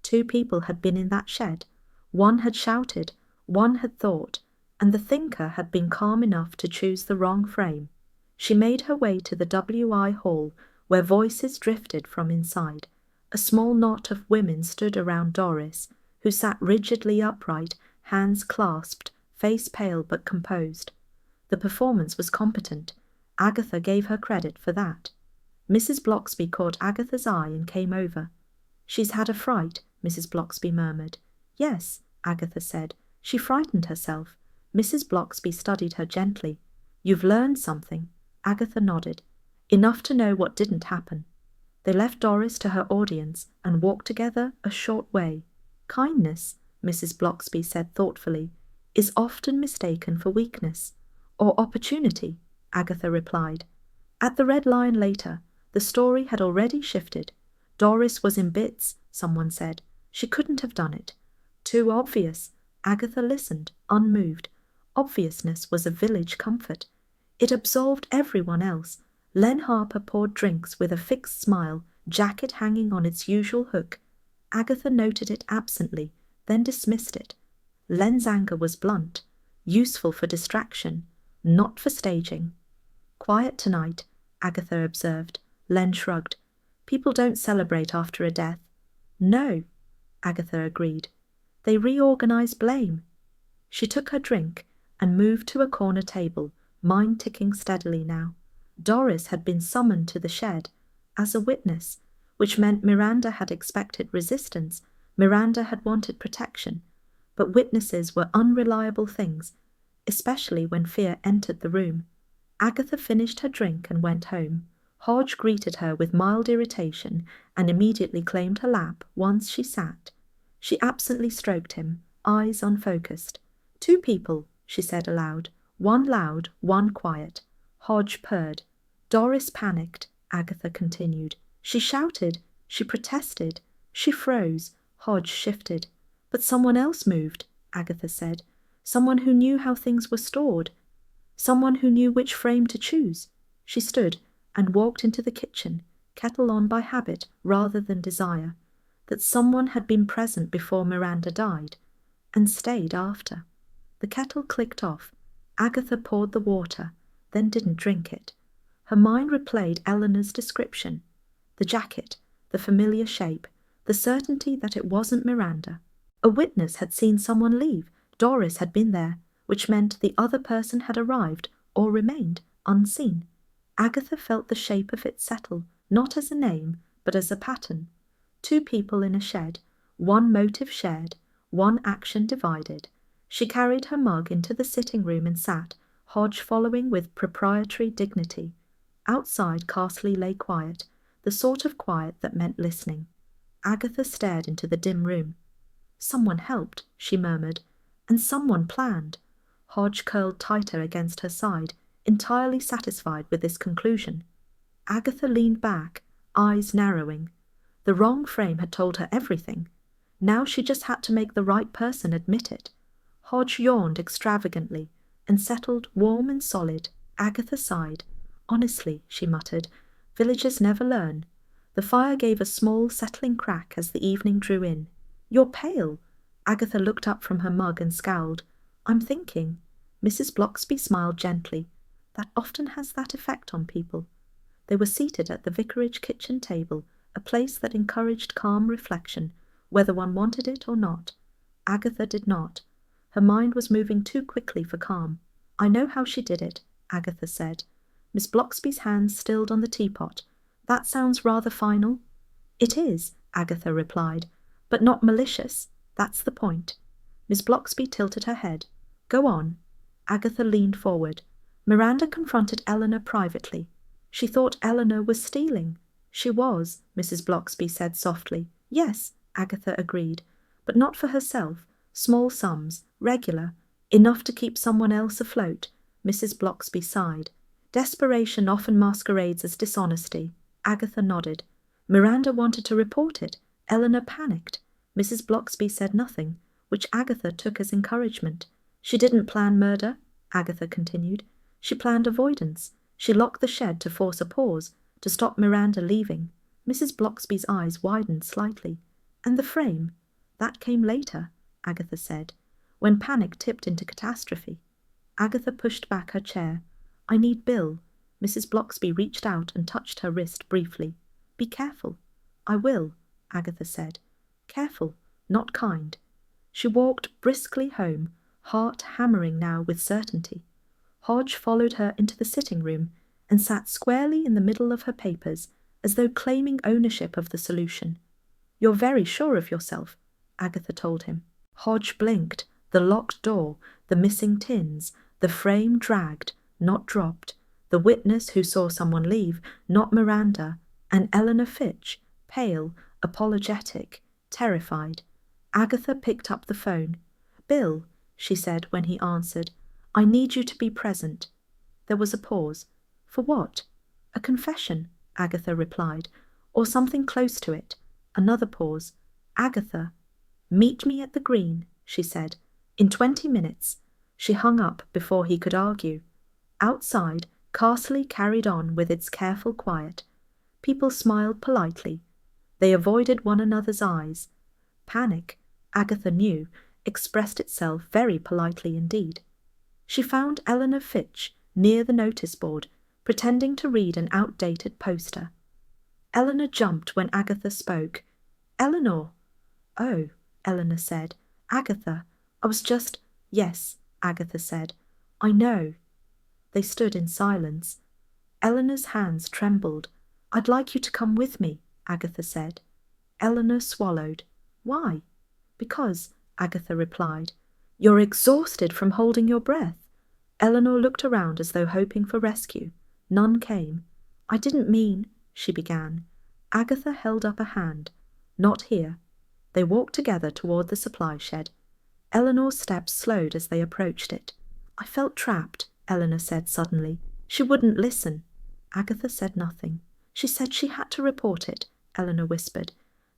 Two people had been in that shed. One had shouted, one had thought, and the thinker had been calm enough to choose the wrong frame. She made her way to the W.I. hall, where voices drifted from inside. A small knot of women stood around Doris, who sat rigidly upright, hands clasped, face pale but composed. The performance was competent. Agatha gave her credit for that. Mrs. Blocksby caught Agatha's eye and came over. "She's had a fright," Mrs. Blocksby murmured. "Yes," Agatha said. "She frightened herself." Mrs. Blocksby studied her gently. "You've learned something." Agatha nodded. "Enough to know what didn't happen." They left Doris to her audience and walked together a short way. "Kindness," Mrs. Blocksby said thoughtfully, "is often mistaken for weakness." "Or opportunity," Agatha replied. At the Red Lion later, the story had already shifted. Doris was in bits, someone said. She couldn't have done it. Too obvious. Agatha listened, unmoved. Obviousness was a village comfort. It absolved everyone else. Len Harper poured drinks with a fixed smile, jacket hanging on its usual hook. Agatha noted it absently, then dismissed it. Len's anger was blunt, useful for distraction, not for staging. "Quiet tonight," Agatha observed. Len shrugged. "People don't celebrate after a death." "No," Agatha agreed. "They reorganize blame." She took her drink and moved to a corner table, mind ticking steadily now. Doris had been summoned to the shed as a witness, which meant Miranda had expected resistance. Miranda had wanted protection. But witnesses were unreliable things, especially when fear entered the room. Agatha finished her drink and went home. Hodge greeted her with mild irritation and immediately claimed her lap once she sat. She absently stroked him, eyes unfocused. "Two people," she said aloud. "One loud, one quiet." Hodge purred. "Doris panicked," Agatha continued. "She shouted. She protested. She froze." Hodge shifted. "But someone else moved," Agatha said. "Someone who knew how things were stored. Someone who knew which frame to choose." She stood and walked into the kitchen, kettle on by habit rather than desire. That someone had been present before Miranda died, and stayed after. The kettle clicked off. Agatha poured the water, then didn't drink it. Her mind replayed Eleanor's description. The jacket, the familiar shape, the certainty that it wasn't Miranda. A witness had seen someone leave. Doris had been there. which meant the other person had arrived or remained unseen. Agatha felt the shape of it settle, not as a name, but as a pattern. 2 people in a shed, 1 motive shared, 1 action divided. She carried her mug into the sitting room and sat, Hodge following with proprietary dignity. Outside, Carsley lay quiet, the sort of quiet that meant listening. Agatha stared into the dim room. "Someone helped," she murmured, "and someone planned." Hodge curled tighter against her side, entirely satisfied with this conclusion. Agatha leaned back, eyes narrowing. The wrong frame had told her everything. Now she just had to make the right person admit it. Hodge yawned extravagantly and settled warm and solid. Agatha sighed. "Honestly," she muttered, "villagers never learn." The fire gave a small, settling crack as the evening drew in. "You're pale." Agatha looked up from her mug and scowled. "I'm thinking." Mrs. Blocksby smiled gently. "That often has that effect on people." They were seated at the vicarage kitchen table, a place that encouraged calm reflection, whether one wanted it or not. Agatha did not. Her mind was moving too quickly for calm. "I know how she did it," Agatha said. Miss Blocksby's hands stilled on the teapot. "That sounds rather final." "It is," Agatha replied, "but not malicious. That's the point." Miss Blocksby tilted her head. "Go on." Agatha leaned forward. Miranda confronted Eleanor privately. She thought Eleanor was stealing. "She was," Mrs. Blocksby said softly. "Yes," Agatha agreed, "but not for herself. Small sums, regular, enough to keep someone else afloat." Mrs. Blocksby sighed. "Desperation often masquerades as dishonesty." Agatha nodded. "Miranda wanted to report it. Eleanor panicked." Mrs. Blocksby said nothing, which Agatha took as encouragement. "She didn't plan murder," Agatha continued. "She planned avoidance. She locked the shed to force a pause, to stop Miranda leaving." Mrs. Blocksby's eyes widened slightly. "And the frame?" "That came later," Agatha said, "when panic tipped into catastrophe." Agatha pushed back her chair. "I need Bill." Mrs. Blocksby reached out and touched her wrist briefly. "Be careful." "I will," Agatha said. "Careful, not kind." She walked briskly home, heart hammering now with certainty. Hodge followed her into the sitting room and sat squarely in the middle of her papers, as though claiming ownership of the solution. "You're very sure of yourself," Agatha told him. Hodge blinked. The locked door, the missing tins, the frame dragged, not dropped, the witness who saw someone leave, not Miranda, and Eleanor Fitch, pale, apologetic, terrified. Agatha picked up the phone. "Bill," she said when he answered, "I need you to be present." There was a pause. "For what?" "A confession," Agatha replied, "or something close to it." Another pause. "Agatha." "Meet me at the Green," she said. "In 20 minutes." She hung up before he could argue. Outside, Carsley carried on with its careful quiet. People smiled politely. They avoided one another's eyes. Panic, Agatha knew, expressed itself very politely indeed. She found Eleanor Fitch near the notice board, pretending to read an outdated poster. Eleanor jumped when Agatha spoke. "Eleanor!" "Oh," Eleanor said. "Agatha, I was just—" "Yes," Agatha said. "I know." They stood in silence. Eleanor's hands trembled. "I'd like you to come with me," Agatha said. Eleanor swallowed. "Why?" "Because," Agatha replied. "You're exhausted from holding your breath." Eleanor looked around as though hoping for rescue. None came. "I didn't mean—" she began. Agatha held up a hand. "Not here." They walked together toward the supply shed. Eleanor's steps slowed as they approached it. "I felt trapped," Eleanor said suddenly. "She wouldn't listen." Agatha said nothing. "She said she had to report it," Eleanor whispered.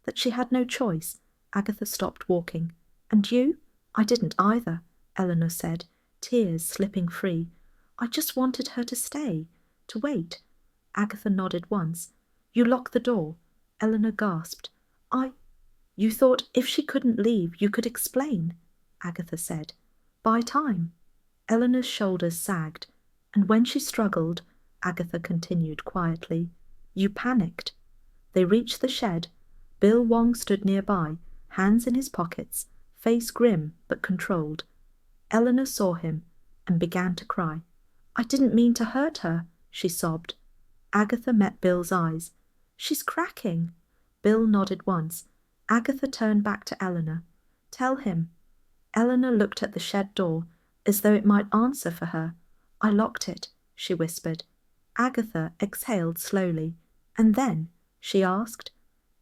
"That she had no choice." Agatha stopped walking. "And you?" "I didn't either," Eleanor said, tears slipping free. "I just wanted her to stay, to wait." Agatha nodded once. "You locked the door." Eleanor gasped. You thought if she couldn't leave, you could explain," Agatha said. "Buy time." Eleanor's shoulders sagged. "And when she struggled," Agatha continued quietly, "you panicked." They reached the shed. Bill Wong stood nearby, hands in his pockets, face grim but controlled. Eleanor saw him and began to cry. "I didn't mean to hurt her," she sobbed. Agatha met Bill's eyes. "She's cracking." Bill nodded once. Agatha turned back to Eleanor. "Tell him." Eleanor looked at the shed door, as though it might answer for her. "I locked it," she whispered. Agatha exhaled slowly. "And then?" she asked.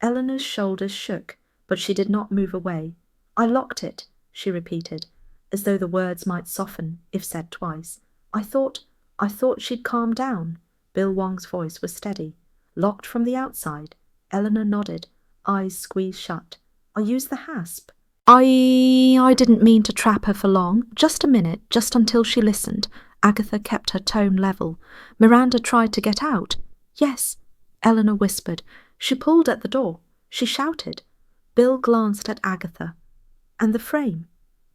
Eleanor's shoulders shook, but she did not move away. "I locked it," she repeated, as though the words might soften if said twice. I thought she'd calm down." Bill Wong's voice was steady. "Locked from the outside?" Eleanor nodded, eyes squeezed shut. "I used the hasp." I didn't mean to trap her for long. Just a minute, just until she listened." Agatha kept her tone level. "Miranda tried to get out." "Yes," Eleanor whispered. "She pulled at the door. She shouted." Bill glanced at Agatha. "And the frame?"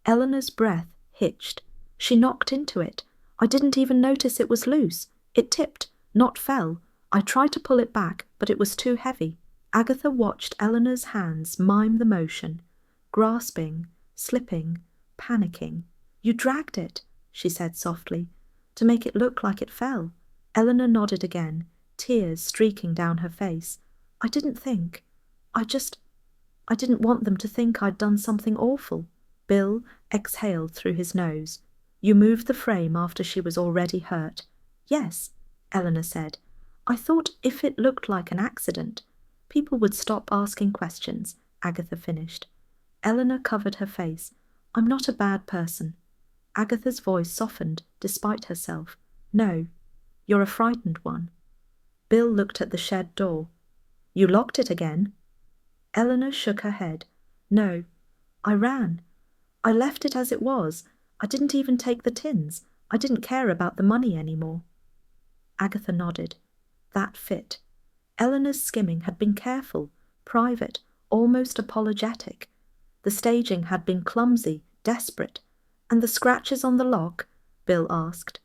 Eleanor's breath hitched. "She knocked into it. I didn't even notice it was loose. It tipped, not fell. I tried to pull it back, but it was too heavy." Agatha watched Eleanor's hands mime the motion, grasping, slipping, panicking. "You dragged it," she said softly, "to make it look like it fell." Eleanor nodded again, tears streaking down her face. "I didn't think. I didn't want them to think I'd done something awful." Bill exhaled through his nose. "You moved the frame after she was already hurt." "Yes," Eleanor said. "I thought if it looked like an accident, people would stop asking questions," Agatha finished. Eleanor covered her face. "I'm not a bad person." Agatha's voice softened despite herself. "No, you're a frightened one." Bill looked at the shed door. "You locked it again?" Eleanor shook her head. "No, I ran. I left it as it was. I didn't even take the tins. I didn't care about the money anymore." Agatha nodded. That fit. Eleanor's skimming had been careful, private, almost apologetic. The staging had been clumsy, desperate. "And the scratches on the lock?" Bill asked.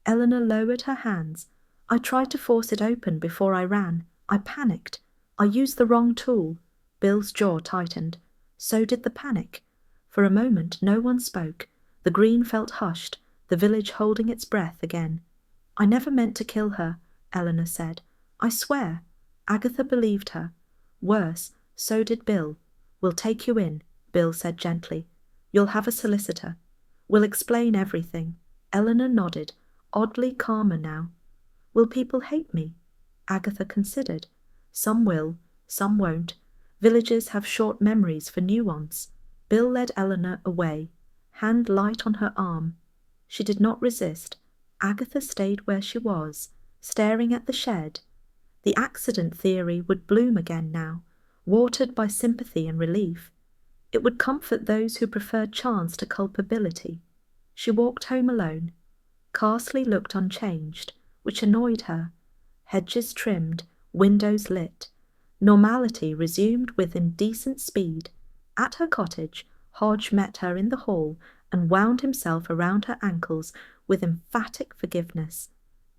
Eleanor lowered her hands. "I tried to force it open before I ran. I panicked. I used the wrong tool." Bill's jaw tightened. So did the panic. For a moment no one spoke. The green felt hushed, the village holding its breath again. "I never meant to kill her," Eleanor said. "I swear." Agatha believed her. Worse, so did Bill. "We'll take you in," Bill said gently. "You'll have a solicitor. We'll explain everything." Eleanor nodded, oddly calmer now. "Will people hate me?" Agatha considered. "Some will, some won't. Villagers have short memories for nuance." Bill led Eleanor away, hand light on her arm. She did not resist. Agatha stayed where she was, staring at the shed. The accident theory would bloom again now, watered by sympathy and relief. It would comfort those who preferred chance to culpability. She walked home alone. Carsley looked unchanged, which annoyed her. Hedges trimmed, windows lit. Normality resumed with indecent speed. At her cottage, Hodge met her in the hall and wound himself around her ankles with emphatic forgiveness.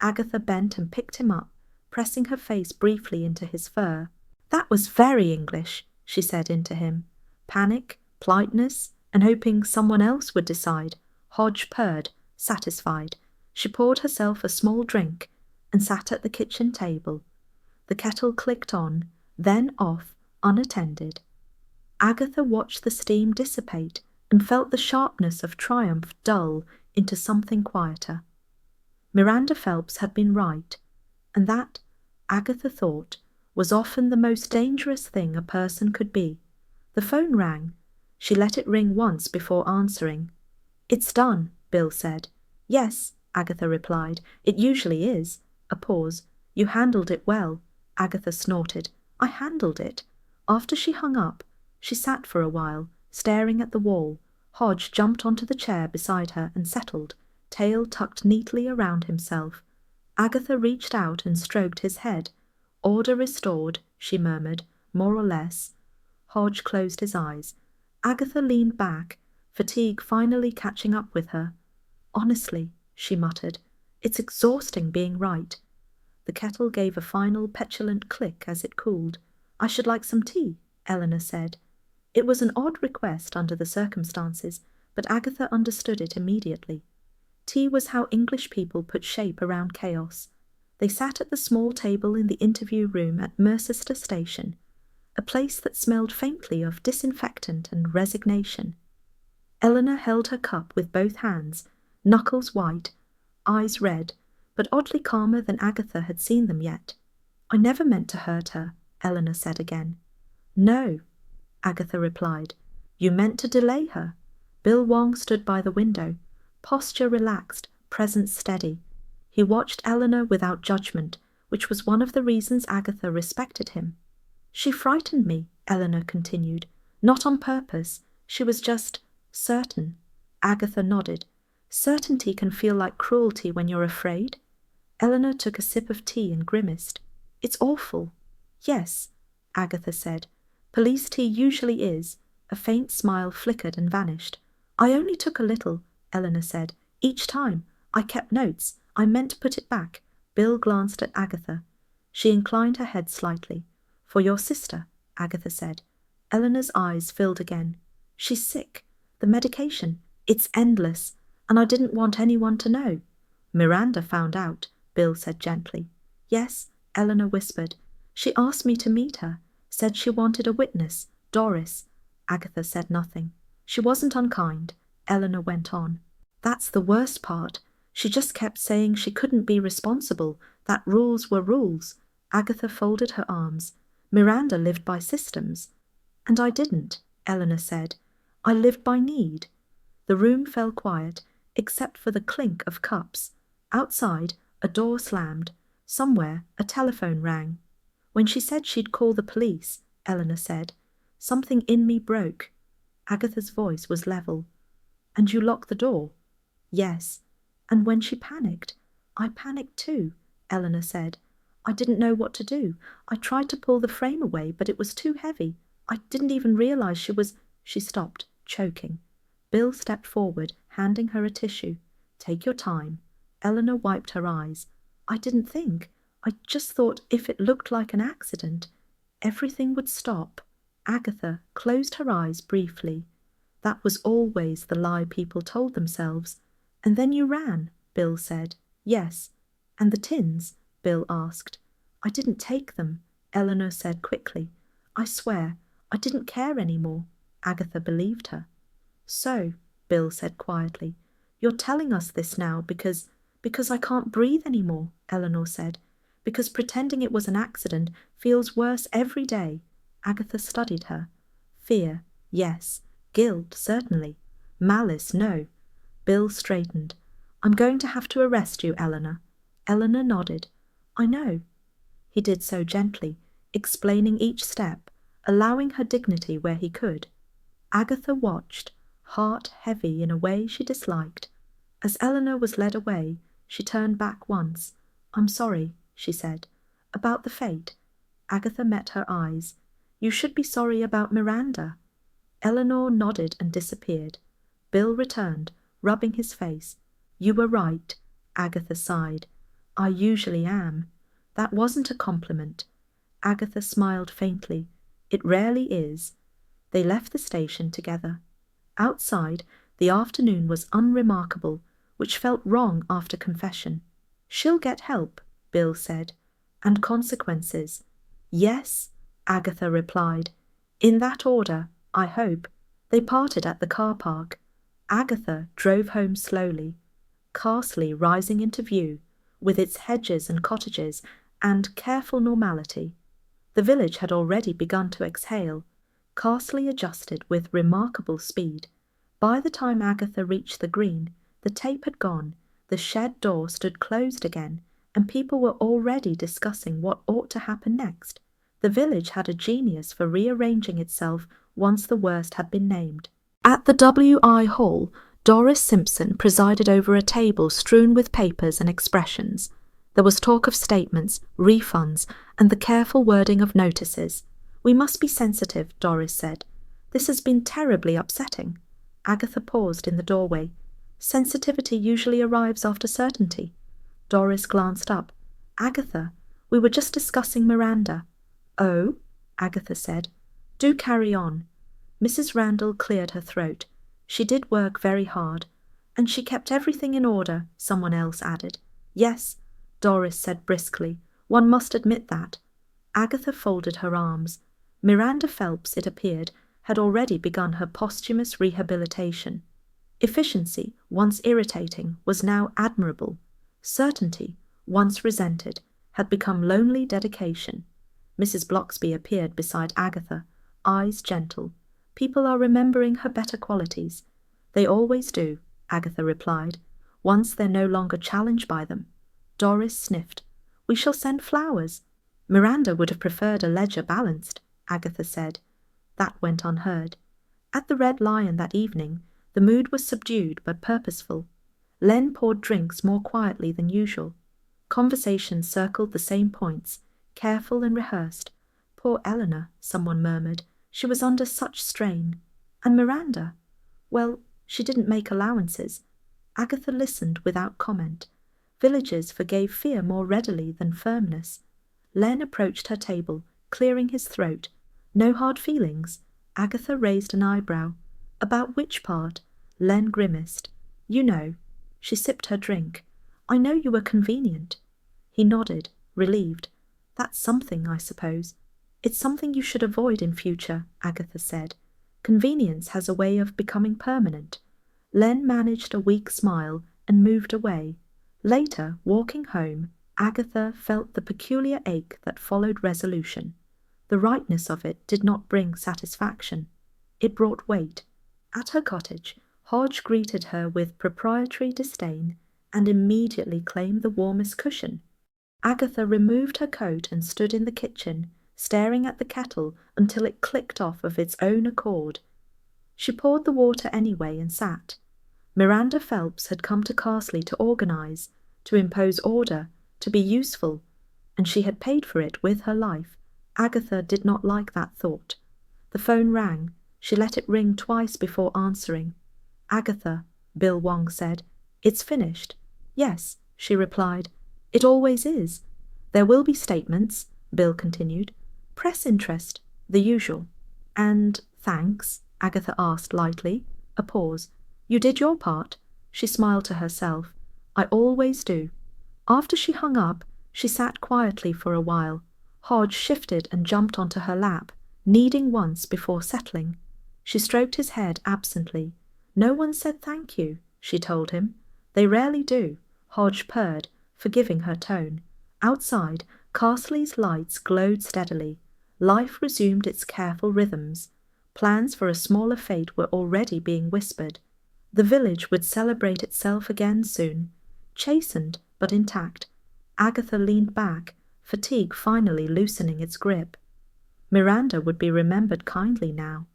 Agatha bent and picked him up, pressing her face briefly into his fur. "That was very English," she said into him. Panic, politeness, and hoping someone else would decide. Hodge purred, satisfied. She poured herself a small drink and sat at the kitchen table. The kettle clicked on, then off, unattended. Agatha watched the steam dissipate and felt the sharpness of triumph dull into something quieter. Miranda Phelps had been right, and that, Agatha thought, was often the most dangerous thing a person could be. The phone rang. She let it ring once before answering. "It's done," Bill said. "Yes," Agatha replied. "It usually is." A pause. "You handled it well." Agatha snorted. "I handled it." After she hung up, she sat for a while, staring at the wall. Hodge jumped onto the chair beside her and settled, tail tucked neatly around himself. Agatha reached out and stroked his head. "Order restored," she murmured, "more or less." Hodge closed his eyes. Agatha leaned back, fatigue finally catching up with her. "Honestly," she muttered, "it's exhausting being right." The kettle gave a final petulant click as it cooled. "I should like some tea," Eleanor said. It was an odd request under the circumstances, but Agatha understood it immediately. Tea was how English people put shape around chaos. They sat at the small table in the interview room at Mercester Station, a place that smelled faintly of disinfectant and resignation. Eleanor held her cup with both hands, knuckles white, eyes red, but oddly calmer than Agatha had seen them yet. "I never meant to hurt her," Eleanor said again. "No," Agatha replied. "You meant to delay her." Bill Wong stood by the window, posture relaxed, presence steady. He watched Eleanor without judgment, which was one of the reasons Agatha respected him. "She frightened me," Eleanor continued. "Not on purpose. She was just certain." Agatha nodded. "Certainty can feel like cruelty when you're afraid." Eleanor took a sip of tea and grimaced. "It's awful." "Yes," Agatha said. "Police tea usually is." A faint smile flickered and vanished. "I only took a little," Eleanor said. "Each time. I kept notes. I meant to put it back." Bill glanced at Agatha. She inclined her head slightly. "For your sister," Agatha said. Eleanor's eyes filled again. "She's sick. The medication. It's endless. And I didn't want anyone to know." "Miranda found out," Bill said gently. "Yes," Eleanor whispered. "She asked me to meet her. Said she wanted a witness. Doris." Agatha said nothing. "She wasn't unkind," Eleanor went on. "That's the worst part. She just kept saying she couldn't be responsible, that rules were rules." Agatha folded her arms. "Miranda lived by systems." "And I didn't," Eleanor said. "I lived by need." The room fell quiet, except for the clink of cups. Outside, a door slammed. Somewhere, a telephone rang. "When she said she'd call the police," Eleanor said, "something in me broke." Agatha's voice was level. "And you locked the door?" "Yes." "And when she panicked?" "I panicked too," Eleanor said. "I didn't know what to do. I tried to pull the frame away, but it was too heavy. I didn't even realize she was—" She stopped, choking. Bill stepped forward, handing her a tissue. "Take your time." Eleanor wiped her eyes. "I didn't think. I just thought if it looked like an accident, everything would stop." Agatha closed her eyes briefly. That was always the lie people told themselves. "And then you ran," Bill said. "Yes." "And the tins?" Bill asked. "I didn't take them," Eleanor said quickly. "I swear, I didn't care anymore." Agatha believed her. "So," Bill said quietly, "you're telling us this now because I can't breathe anymore," Eleanor said. "Because pretending it was an accident feels worse every day." Agatha studied her. "Fear, yes. Guilt, certainly. Malice, no." Bill straightened. "I'm going to have to arrest you, Eleanor." Eleanor nodded. "I know." He did so gently, explaining each step, allowing her dignity where he could. Agatha watched, heart heavy in a way she disliked. As Eleanor was led away, she turned back once. "I'm sorry," she said. "About the fate." Agatha met her eyes. "You should be sorry about Miranda." Eleanor nodded and disappeared. Bill returned, rubbing his face. "You were right," Agatha sighed. "I usually am." That wasn't a compliment. Agatha smiled faintly. "It rarely is." They left the station together. Outside, the afternoon was unremarkable, which felt wrong after confession. "She'll get help," Bill said. "And consequences." "Yes," Agatha replied. "In that order, I hope." They parted at the car park. Agatha drove home slowly. Carsley rising into view, with its hedges and cottages, and careful normality. The village had already begun to exhale. Carsley adjusted with remarkable speed. By the time Agatha reached the green, the tape had gone, the shed door stood closed again, and people were already discussing what ought to happen next. The village had a genius for rearranging itself once the worst had been named. At the W.I. Hall, Doris Simpson presided over a table strewn with papers and expressions. There was talk of statements, refunds, and the careful wording of notices. "We must be sensitive," Doris said. "This has been terribly upsetting." Agatha paused in the doorway. "Sensitivity usually arrives after certainty." Doris glanced up. "Agatha, we were just discussing Miranda." "Oh?" Agatha said. "Do carry on." Mrs. Randall cleared her throat. She did work very hard, and she kept everything in order, someone else added. Yes, Doris said briskly, one must admit that. Agatha folded her arms. Miranda Phelps, it appeared, had already begun her posthumous rehabilitation. Efficiency, once irritating, was now admirable. Certainty, once resented, had become lonely dedication. Mrs. Blocksby appeared beside Agatha, eyes gentle. People are remembering her better qualities. They always do, Agatha replied, once they're no longer challenged by them. Doris sniffed. We shall send flowers. Miranda would have preferred a ledger balanced, Agatha said. That went unheard. At the Red Lion that evening, the mood was subdued but purposeful. Len poured drinks more quietly than usual. Conversation circled the same points, careful and rehearsed. Poor Eleanor, someone murmured. She was under such strain. And Miranda? Well, she didn't make allowances. Agatha listened without comment. Villagers forgave fear more readily than firmness. Len approached her table, clearing his throat. No hard feelings? Agatha raised an eyebrow. About which part? Len grimaced. You know. She sipped her drink. I know you were convenient. He nodded, relieved. That's something, I suppose. It's something you should avoid in future, Agatha said. Convenience has a way of becoming permanent. Len managed a weak smile and moved away. Later, walking home, Agatha felt the peculiar ache that followed resolution. The rightness of it did not bring satisfaction. It brought weight. At her cottage, Hodge greeted her with proprietary disdain and immediately claimed the warmest cushion. Agatha removed her coat and stood in the kitchen, staring at the kettle until it clicked off of its own accord. She poured the water anyway and sat. Miranda Phelps had come to Carsley to organize, to impose order, to be useful, and she had paid for it with her life. Agatha did not like that thought. The phone rang. She let it ring twice before answering. Agatha, Bill Wong said. It's finished. Yes, she replied. It always is. There will be statements, Bill continued. Press interest, the usual. And thanks, Agatha asked lightly. A pause. You did your part. She smiled to herself. I always do. After she hung up, she sat quietly for a while. Hodge shifted and jumped onto her lap, kneading once before settling. She stroked his head absently. No one said thank you, she told him. They rarely do, Hodge purred, forgiving her tone. Outside, Carsley's lights glowed steadily. Life resumed its careful rhythms. Plans for a smaller fete were already being whispered. The village would celebrate itself again soon. Chastened, but intact, Agatha leaned back, fatigue finally loosening its grip. Miranda would be remembered kindly now,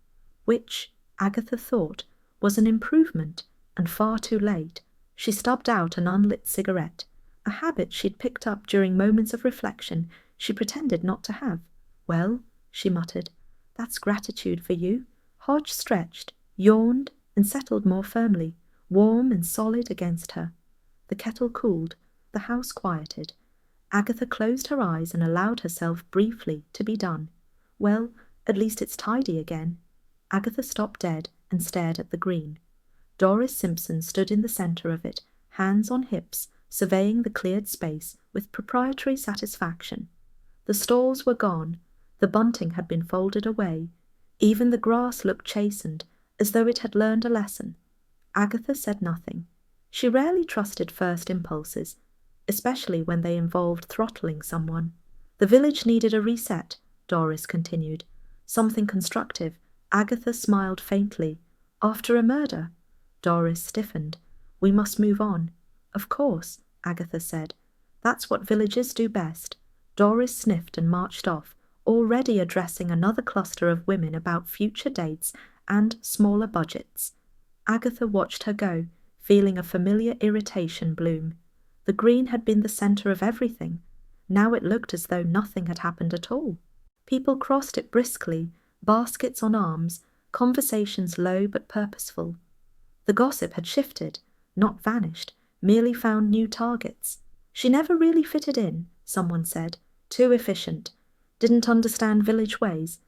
which, Agatha thought, was an improvement, and far too late. She stubbed out an unlit cigarette, a habit she'd picked up during moments of reflection she pretended not to have. Well, she muttered, that's gratitude for you. Hodge stretched, yawned, and settled more firmly, warm and solid against her. The kettle cooled, the house quieted. Agatha closed her eyes and allowed herself briefly to be done. Well, at least it's tidy again. Agatha stopped dead and stared at the green. Doris Simpson stood in the centre of it, hands on hips, surveying the cleared space with proprietary satisfaction. The stalls were gone. The bunting had been folded away. Even the grass looked chastened, as though it had learned a lesson. Agatha said nothing. She rarely trusted first impulses, especially when they involved throttling someone. The village needed a reset, Doris continued. Something constructive. Agatha smiled faintly. After a murder? Doris stiffened. We must move on. Of course, Agatha said. That's what villagers do best. Doris sniffed and marched off, already addressing another cluster of women about future dates and smaller budgets. Agatha watched her go, feeling a familiar irritation bloom. The green had been the centre of everything. Now it looked as though nothing had happened at all. People crossed it briskly, baskets on arms, conversations low but purposeful. The gossip had shifted, not vanished, merely found new targets. She never really fitted in, someone said. Too efficient. Didn't understand village ways.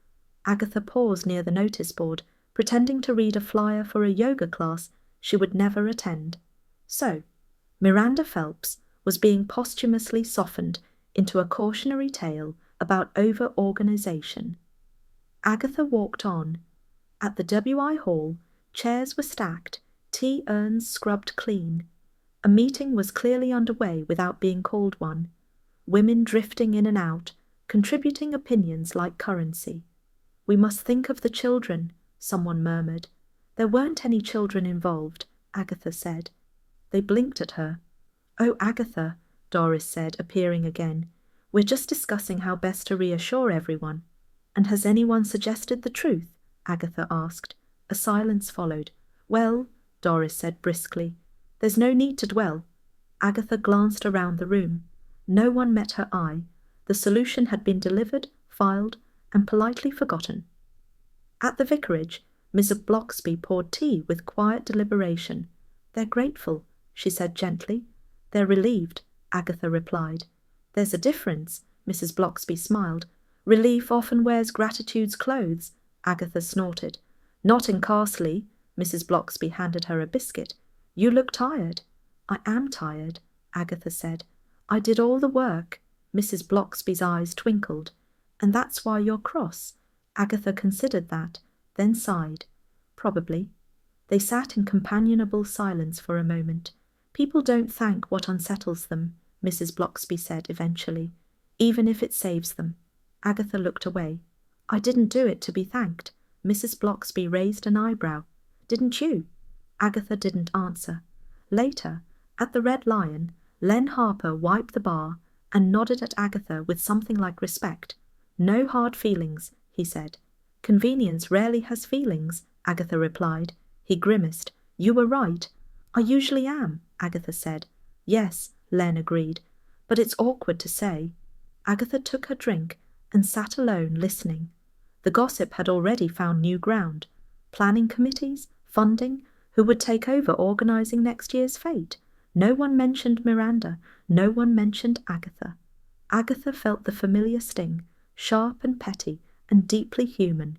Agatha paused near the notice board, pretending to read a flyer for a yoga class she would never attend. So, Miranda Phelps was being posthumously softened into a cautionary tale about over-organization. Agatha walked on. At the W.I. Hall, chairs were stacked, tea urns scrubbed clean. A meeting was clearly underway without being called one. Women drifting in and out, contributing opinions like currency. "We must think of the children," someone murmured. "There weren't any children involved," Agatha said. They blinked at her. "Oh, Agatha," Doris said, appearing again. "We're just discussing how best to reassure everyone." "And has anyone suggested the truth?" Agatha asked. A silence followed. "Well," Doris said briskly, "there's no need to dwell." Agatha glanced around the room. No one met her eye. The solution had been delivered, filed, and politely forgotten. At the vicarage, Mrs. Blocksby poured tea with quiet deliberation. "They're grateful," she said gently. "They're relieved," Agatha replied. "There's a difference," Mrs. Blocksby smiled. "Relief often wears gratitude's clothes," Agatha snorted. "Not in Carsley." Mrs. Blocksby handed her a biscuit. "You look tired." "I am tired," Agatha said. "I did all the work." Mrs. Blocksby's eyes twinkled. "And that's why you're cross." Agatha considered that, then sighed. "Probably." They sat in companionable silence for a moment. "People don't thank what unsettles them," Mrs. Blocksby said eventually, "even if it saves them." Agatha looked away. "I didn't do it to be thanked." Mrs. Blocksby raised an eyebrow. "Didn't you?" Agatha didn't answer. Later, at the Red Lion, Len Harper wiped the bar and nodded at Agatha with something like respect. "No hard feelings," he said. "Convenience rarely has feelings," Agatha replied. He grimaced. "You were right." "I usually am," Agatha said. "Yes," Len agreed, "but it's awkward to say." Agatha took her drink and sat alone listening. The gossip had already found new ground. Planning committees, funding, who would take over organizing next year's fete. No one mentioned Miranda, no one mentioned Agatha. Agatha felt the familiar sting, sharp and petty and deeply human.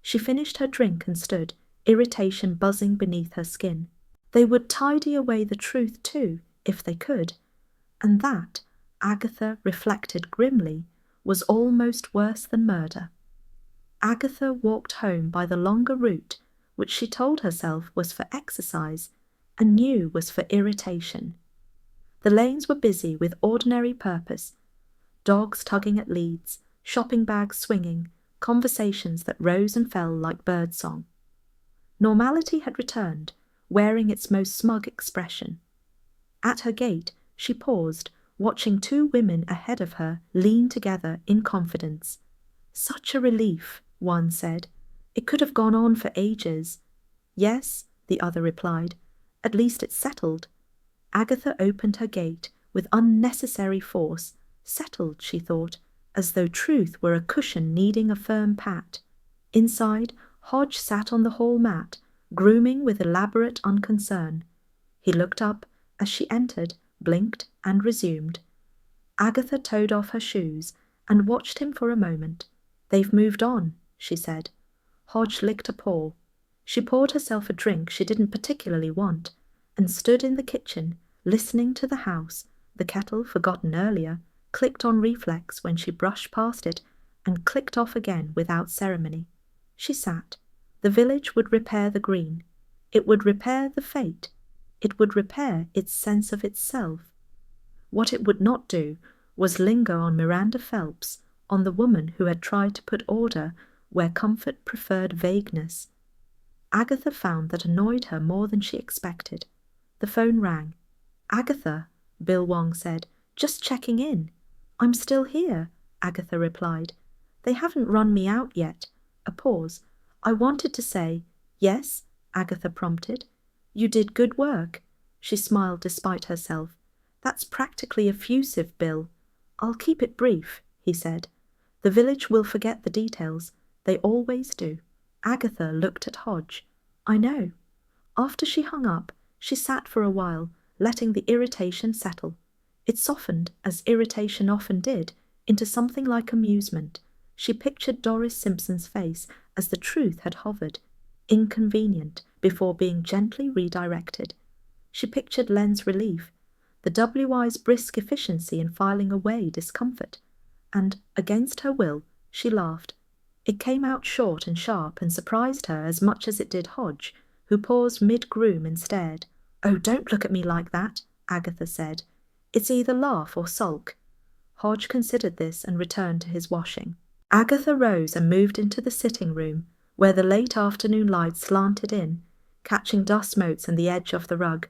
She finished her drink and stood, irritation buzzing beneath her skin. They would tidy away the truth too, if they could. And that, Agatha reflected grimly, was almost worse than murder. Agatha walked home by the longer route, which she told herself was for exercise and knew was for irritation. The lanes were busy with ordinary purpose, dogs tugging at leads, shopping bags swinging, conversations that rose and fell like birdsong. Normality had returned, wearing its most smug expression. At her gate, she paused, watching two women ahead of her lean together in confidence. "Such a relief," one said. "It could have gone on for ages." "Yes," the other replied. "At least it's settled." Agatha opened her gate with unnecessary force. Settled, she thought, as though truth were a cushion needing a firm pat. Inside, Hodge sat on the hall mat, grooming with elaborate unconcern. He looked up as she entered, blinked, and resumed. Agatha toed off her shoes and watched him for a moment. "They've moved on," she said. Hodge licked a paw. She poured herself a drink she didn't particularly want, and stood in the kitchen, listening to the house. The kettle, forgotten earlier, clicked on reflex when she brushed past it, and clicked off again without ceremony. She sat. The village would repair the green. It would repair the fete. It would repair its sense of itself. What it would not do was linger on Miranda Phelps, on the woman who had tried to put order where comfort preferred vagueness. Agatha found that annoyed her more than she expected. The phone rang. "Agatha," Bill Wong said, "just checking in." "I'm still here," Agatha replied. "They haven't run me out yet." A pause. "I wanted to say—" "Yes," Agatha prompted. "You did good work." She smiled despite herself. "That's practically effusive, Bill." "I'll keep it brief," he said. "The village will forget the details. They always do." Agatha looked at Hodge. "I know." After she hung up, she sat for a while, letting the irritation settle. It softened, as irritation often did, into something like amusement. She pictured Doris Simpson's face as the truth had hovered. inconvenient before being gently redirected. She pictured Len's relief, the WI's brisk efficiency in filing away discomfort, and, against her will, she laughed. It came out short and sharp and surprised her as much as it did Hodge, who paused mid-groom and stared. "Oh, don't look at me like that," Agatha said. "It's either laugh or sulk." Hodge considered this and returned to his washing. Agatha rose and moved into the sitting room, where the late afternoon light slanted in, catching dust motes and the edge of the rug.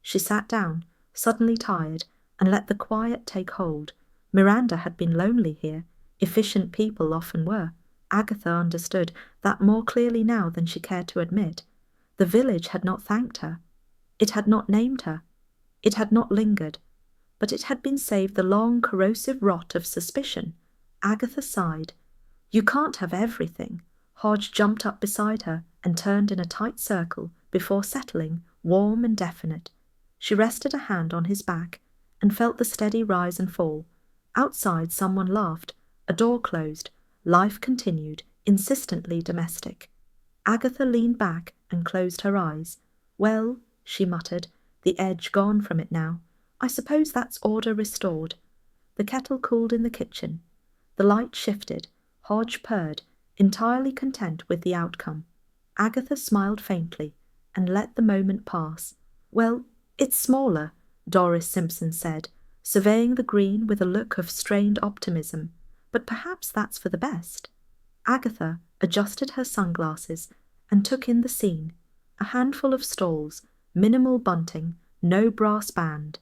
She sat down, suddenly tired, and let the quiet take hold. Miranda had been lonely here. Efficient people often were. Agatha understood that more clearly now than she cared to admit. The village had not thanked her. It had not named her. It had not lingered. But it had been saved the long, corrosive rot of suspicion. Agatha sighed. "You can't have everything." Hodge jumped up beside her and turned in a tight circle before settling, warm and definite. She rested a hand on his back and felt the steady rise and fall. Outside someone laughed. A door closed. Life continued, insistently domestic. Agatha leaned back and closed her eyes. "Well," she muttered, the edge gone from it now, "I suppose that's order restored." The kettle cooled in the kitchen. The light shifted. Hodge purred, entirely content with the outcome. Agatha smiled faintly and let the moment pass. "Well, it's smaller," Doris Simpson said, surveying the green with a look of strained optimism, "but perhaps that's for the best." Agatha adjusted her sunglasses and took in the scene. A handful of stalls, minimal bunting, no brass band.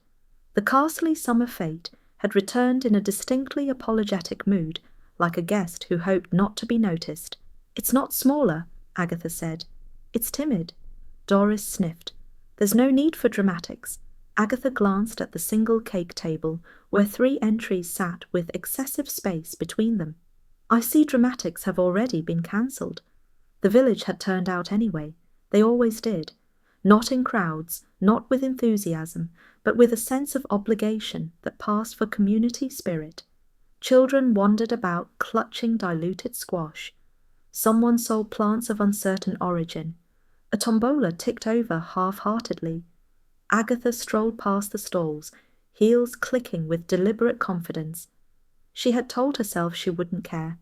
The Castley summer fete had returned in a distinctly apologetic mood, like a guest who hoped not to be noticed. "It's not smaller," Agatha said. "It's timid." Doris sniffed. "There's no need for dramatics." Agatha glanced at the single cake table, where 3 entries sat with excessive space between them. "I see dramatics have already been cancelled." The village had turned out anyway. They always did. Not in crowds, not with enthusiasm, but with a sense of obligation that passed for community spirit. Children wandered about clutching diluted squash. Someone sold plants of uncertain origin. A tombola ticked over half-heartedly. Agatha strolled past the stalls, heels clicking with deliberate confidence. She had told herself she wouldn't care.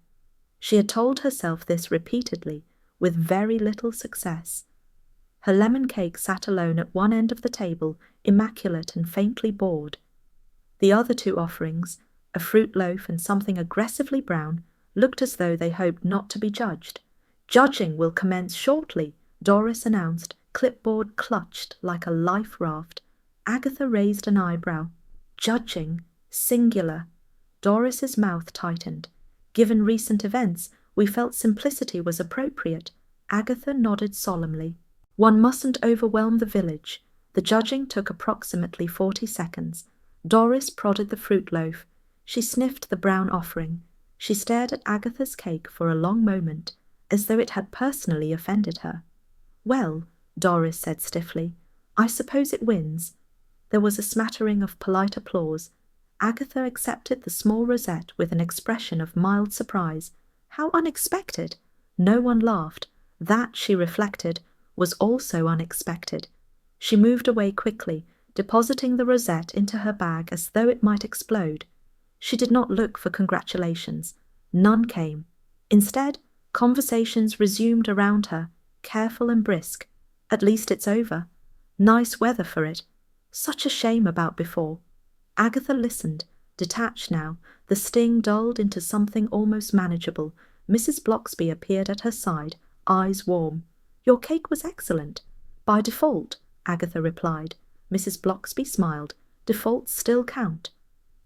She had told herself this repeatedly, with very little success. Her lemon cake sat alone at one end of the table, immaculate and faintly bored. The other 2 offerings, a fruit loaf and something aggressively brown, looked as though they hoped not to be judged. "Judging will commence shortly," Doris announced, clipboard clutched like a life raft. Agatha raised an eyebrow. "Judging, singular." Doris's mouth tightened. "Given recent events, we felt simplicity was appropriate." Agatha nodded solemnly. "One mustn't overwhelm the village." The judging took approximately 40 seconds. Doris prodded the fruit loaf. She sniffed the brown offering. She stared at Agatha's cake for a long moment, as though it had personally offended her. "Well," Doris said stiffly, "I suppose it wins." There was a smattering of polite applause. Agatha accepted the small rosette with an expression of mild surprise. How unexpected! No one laughed. That, she reflected, was also unexpected. She moved away quickly, depositing the rosette into her bag as though it might explode. She did not look for congratulations. None came. Instead, conversations resumed around her, careful and brisk. "At least it's over." "Nice weather for it." "Such a shame about before." Agatha listened, detached now, the sting dulled into something almost manageable. Mrs. Blocksby appeared at her side, eyes warm. "Your cake was excellent." "By default," Agatha replied. Mrs. Blocksby smiled. "Defaults still count."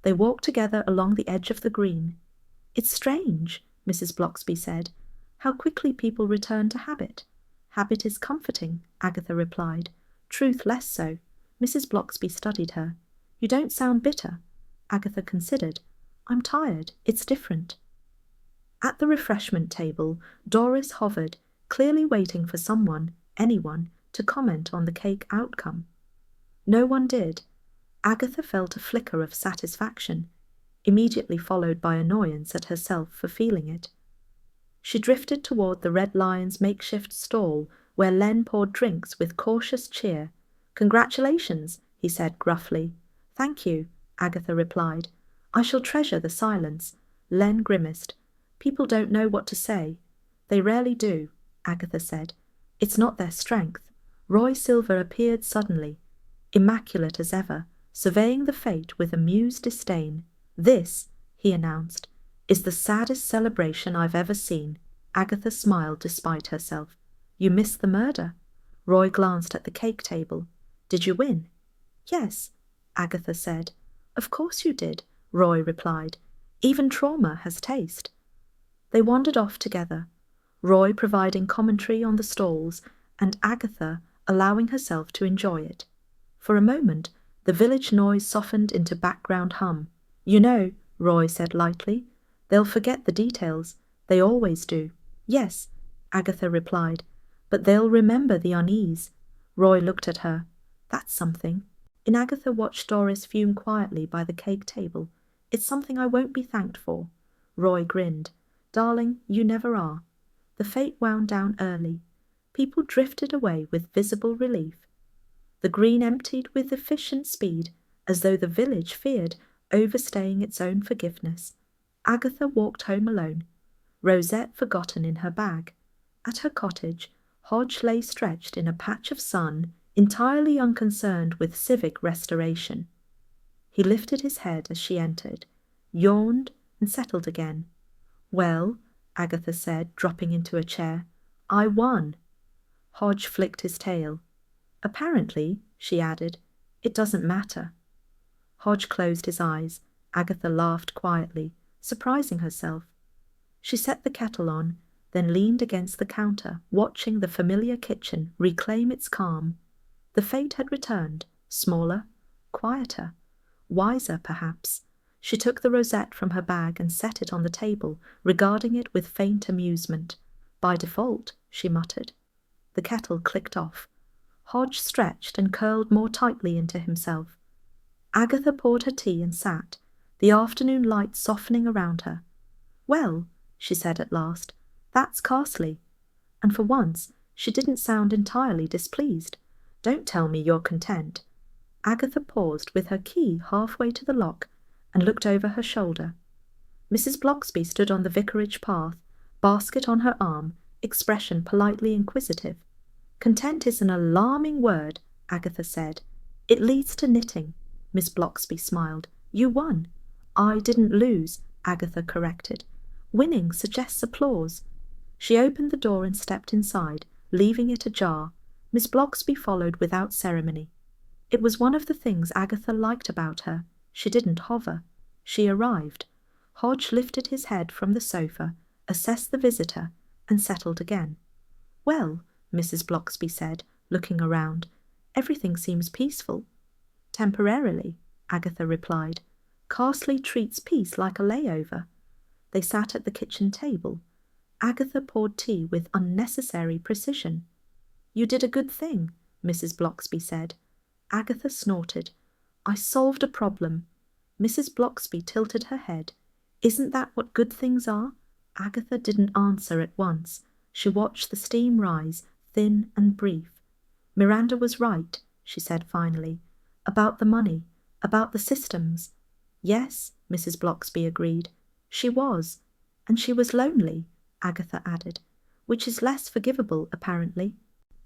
They walked together along the edge of the green. "It's strange," Mrs. Blocksby said, "how quickly people return to habit." "Habit is comforting," Agatha replied. "Truth less so." Mrs. Blocksby studied her. "You don't sound bitter." Agatha considered. "I'm tired. It's different." At the refreshment table, Doris hovered, clearly waiting for someone, anyone, to comment on the cake outcome. No one did. Agatha felt a flicker of satisfaction, immediately followed by annoyance at herself for feeling it. She drifted toward the Red Lion's makeshift stall, where Len poured drinks with cautious cheer. "Congratulations," he said gruffly. "Thank you," Agatha replied. "I shall treasure the silence." Len grimaced. "People don't know what to say." "They rarely do," Agatha said. "It's not their strength." Roy Silver appeared suddenly, immaculate as ever, surveying the fete with amused disdain. "This," he announced, "is the saddest celebration I've ever seen." Agatha smiled despite herself. "You missed the murder." Roy glanced at the cake table. "Did you win?" "Yes," Agatha said. "Of course you did," Roy replied. "Even trauma has taste." They wandered off together, Roy providing commentary on the stalls, and Agatha allowing herself to enjoy it. For a moment, the village noise softened into background hum. "You know," Roy said lightly, "they'll forget the details. They always do." "Yes," Agatha replied, "but they'll remember the unease." Roy looked at her. "That's something." And Agatha watched Doris fume quietly by the cake table. "It's something I won't be thanked for." Roy grinned. "Darling, you never are." The fete wound down early. People drifted away with visible relief. The green emptied with efficient speed, as though the village feared overstaying its own forgiveness. Agatha walked home alone, Rosette forgotten in her bag. At her cottage, Hodge lay stretched in a patch of sun, entirely unconcerned with civic restoration. He lifted his head as she entered, yawned, and settled again. "Well," Agatha said, dropping into a chair, "I won." Hodge flicked his tail. "Apparently," she added, "it doesn't matter." Hodge closed his eyes. Agatha laughed quietly, surprising herself. She set the kettle on, then leaned against the counter, watching the familiar kitchen reclaim its calm. The fete had returned, smaller, quieter, wiser perhaps. She took the rosette from her bag and set it on the table, regarding it with faint amusement. "By default," she muttered. The kettle clicked off. Hodge stretched and curled more tightly into himself. Agatha poured her tea and sat, the afternoon light softening around her. "Well," she said at last, "that's Carsley." And for once, she didn't sound entirely displeased. "Don't tell me you're content." Agatha paused with her key halfway to the lock and looked over her shoulder. Mrs. Blocksby stood on the vicarage path, basket on her arm, expression politely inquisitive. "Content is an alarming word," Agatha said. "It leads to knitting." Miss Blocksby smiled. "You won." "I didn't lose," Agatha corrected. "Winning suggests applause." She opened the door and stepped inside, leaving it ajar. Miss Blocksby followed without ceremony. It was one of the things Agatha liked about her. She didn't hover. She arrived. Hodge lifted his head from the sofa, assessed the visitor, and settled again. "Well," Mrs. Blocksby said, looking around, "everything seems peaceful." "Temporarily," Agatha replied. "Carsley treats peace like a layover." They sat at the kitchen table. Agatha poured tea with unnecessary precision. "You did a good thing," Mrs. Blocksby said. Agatha snorted. "I solved a problem." Mrs. Blocksby tilted her head. "Isn't that what good things are?" Agatha didn't answer at once. She watched the steam rise, thin and brief. "Miranda was right," she said finally, "about the money, about the systems." "Yes," Mrs. Blocksby agreed. "She was. And she was lonely," Agatha added, "which is less forgivable, apparently."